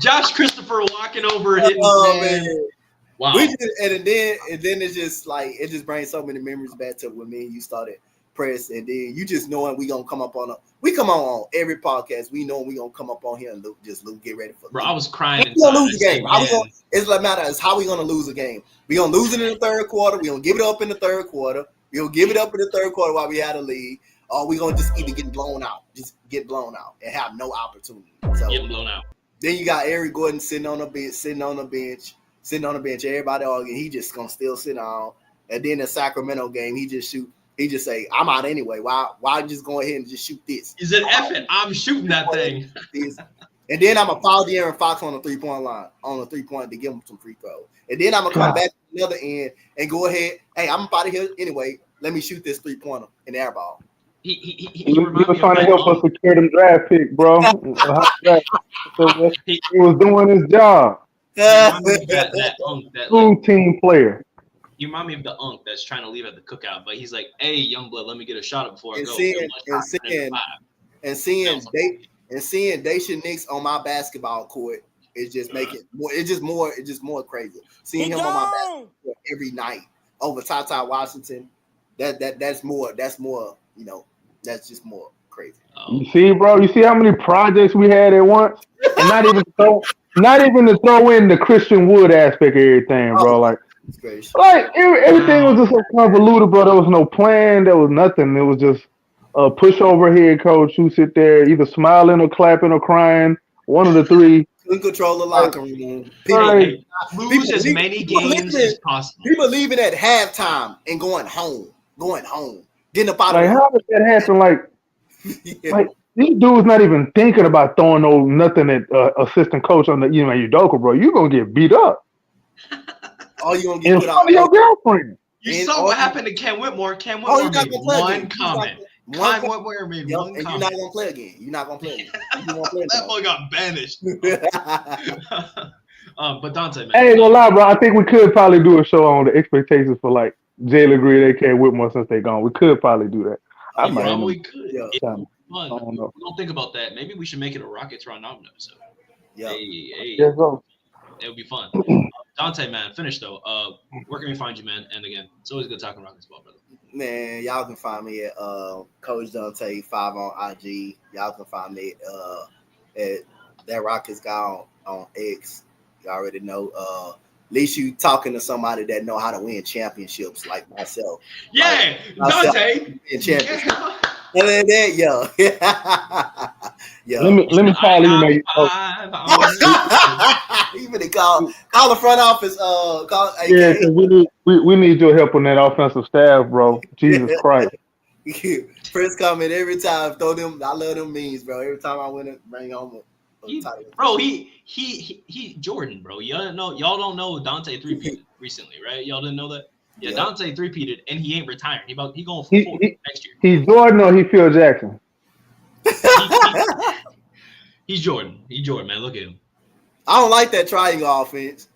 Josh Christopher walking over, hitting man. Wow. And then it's just like it just brings so many memories back to when me and you started press, and then you just knowing we gonna come up on every podcast. We know we gonna come up on here and get ready for. Bro, I was crying. We gonna lose the game. It's like matter is how we gonna lose a game. We gonna lose it in the third quarter. We gonna give it up in the third quarter. We gonna give it up in the third quarter while we had a lead. Or we gonna just either get blown out and have no opportunity. So get blown out. Then you got Eric Gordon sitting on the bench. Everybody arguing. He just gonna still sit down. And then the Sacramento game, he just say, I'm out anyway. Why just go ahead and just shoot this? He said, F it, I'm shooting that thing. And then I'm going to foul De'Aaron Fox on the three-point line, on the three-point to give him some free throws. And then I'm going to come back to the other end and go ahead, hey, I'm out of here anyway. Let me shoot this three-pointer in the air ball. He was trying to help us secure them draft pick, bro. He was doing his job. That team player. You remind me of the unk that's trying to leave at the cookout, but he's like, "Hey, young blood, let me get a shot before I go." Seeing And seeing Daisha Nix on my basketball court is just making more. It's just more crazy. Seeing him on my basketball court every night over Tata Washington, that's more. You know, that's just more crazy. You see, bro. You see how many projects we had at once, and not even to throw in the Christian Wood aspect of everything, bro. Like everything was just so convoluted, bro. There was no plan. There was nothing. It was just a pushover head coach who sit there either smiling or clapping or crying. One of the three. Couldn't control the locker room. Lose as many games as possible. People leaving at halftime and going home, getting up out of how did that happen? Like these dudes not even thinking about throwing nothing at assistant coach on the Udoka, bro. You gonna get beat up. Oh, you gonna get in put front out of your girlfriend. You saw what happened to Ken Whitmore. Ken Whitmore made one comment. Ken Whitmore made one comment. You're not gonna play again. That boy got banished. But Donte, man. I ain't gonna lie, bro. I think we could probably do a show on the expectations for like Jalen Green and Ken Whitmore since they gone. We could probably do that. We probably could. Yeah. It's fun. We don't think about that. Maybe we should make it a Rockets Round Robin episode. Yeah. Hey. Yes, bro. It would be fun. Donte, man, finish though. Where can we find you, man? And again, it's always good talking Rockets ball, brother. Man, y'all can find me at Coach Donte 5 on IG. Y'all can find me at that Rockets guy on X. You already know. At least you talking to somebody that know how to win championships like myself. Yeah, Donte. Win championships. Other than that, yo. Let me call you, man. Even call the front office. Call. Yeah, because we need your help on that offensive staff, bro. Jesus Christ. Prince comment every time. Throw them. I love them memes, bro. Every time I win it, bring home a title. Bro, he Jordan, bro. Y'all don't know Donte three-peated recently, right? Y'all didn't know that? Yeah, Donte three-peated, and he ain't retiring. He going for 40 next year. He's Jordan or he Phil Jackson? He's Jordan. He's Jordan, man. Look at him. I don't like that triangle offense.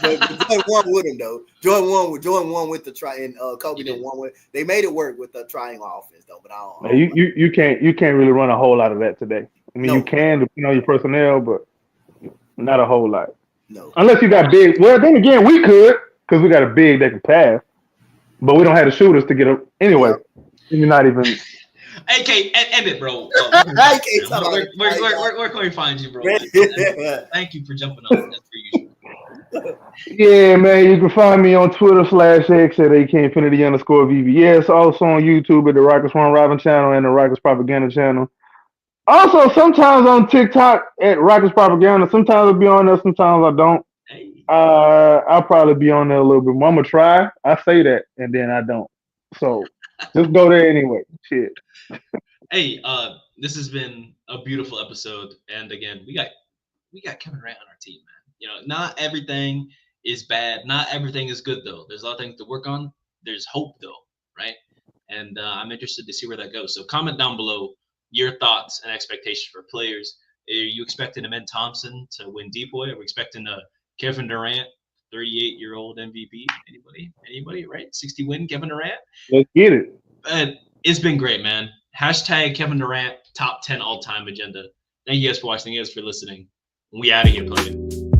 But Jordan won with him though. Jordan won with the try, and Kobe didn't won with. They made it work with the triangle offense though. But I don't. You can't really run a whole lot of that today. I mean, you can depending on your personnel, but not a whole lot. No, unless you got big. Well, then again, we could because we got a big that can pass, but we don't have the shooters to get up anyway. You're not even. AK, end it, bro. Where can we find you, bro? Thank you for jumping on. That's for you. Yeah, man, you can find me on Twitter /X at AKinfinity_VVS. Also on YouTube at the Rockets Round Robin channel and the Rockets Propaganda channel. Also, sometimes on TikTok at Rockets Propaganda. Sometimes I'll be on there, sometimes I don't. Hey. I'll probably be on there a little bit more. I'm gonna try. I say that and then I don't. So just go there anyway. Shit. Hey, this has been a beautiful episode, and again, we got Kevin Durant on our team, man. You know, not everything is bad, not everything is good though. There's a lot of things to work on. There's hope though, right? And I'm interested to see where that goes. So comment down below your thoughts and expectations for players. Are you expecting Amen Thompson to win Depoy? Are we expecting Kevin Durant, 38-year-old MVP? Anybody? Right? 60 win Kevin Durant. Let's get it. And it's been great, man. # Kevin Durant top 10 all-time agenda. Thank you guys for watching. Thank you guys for listening. We out of here, playing.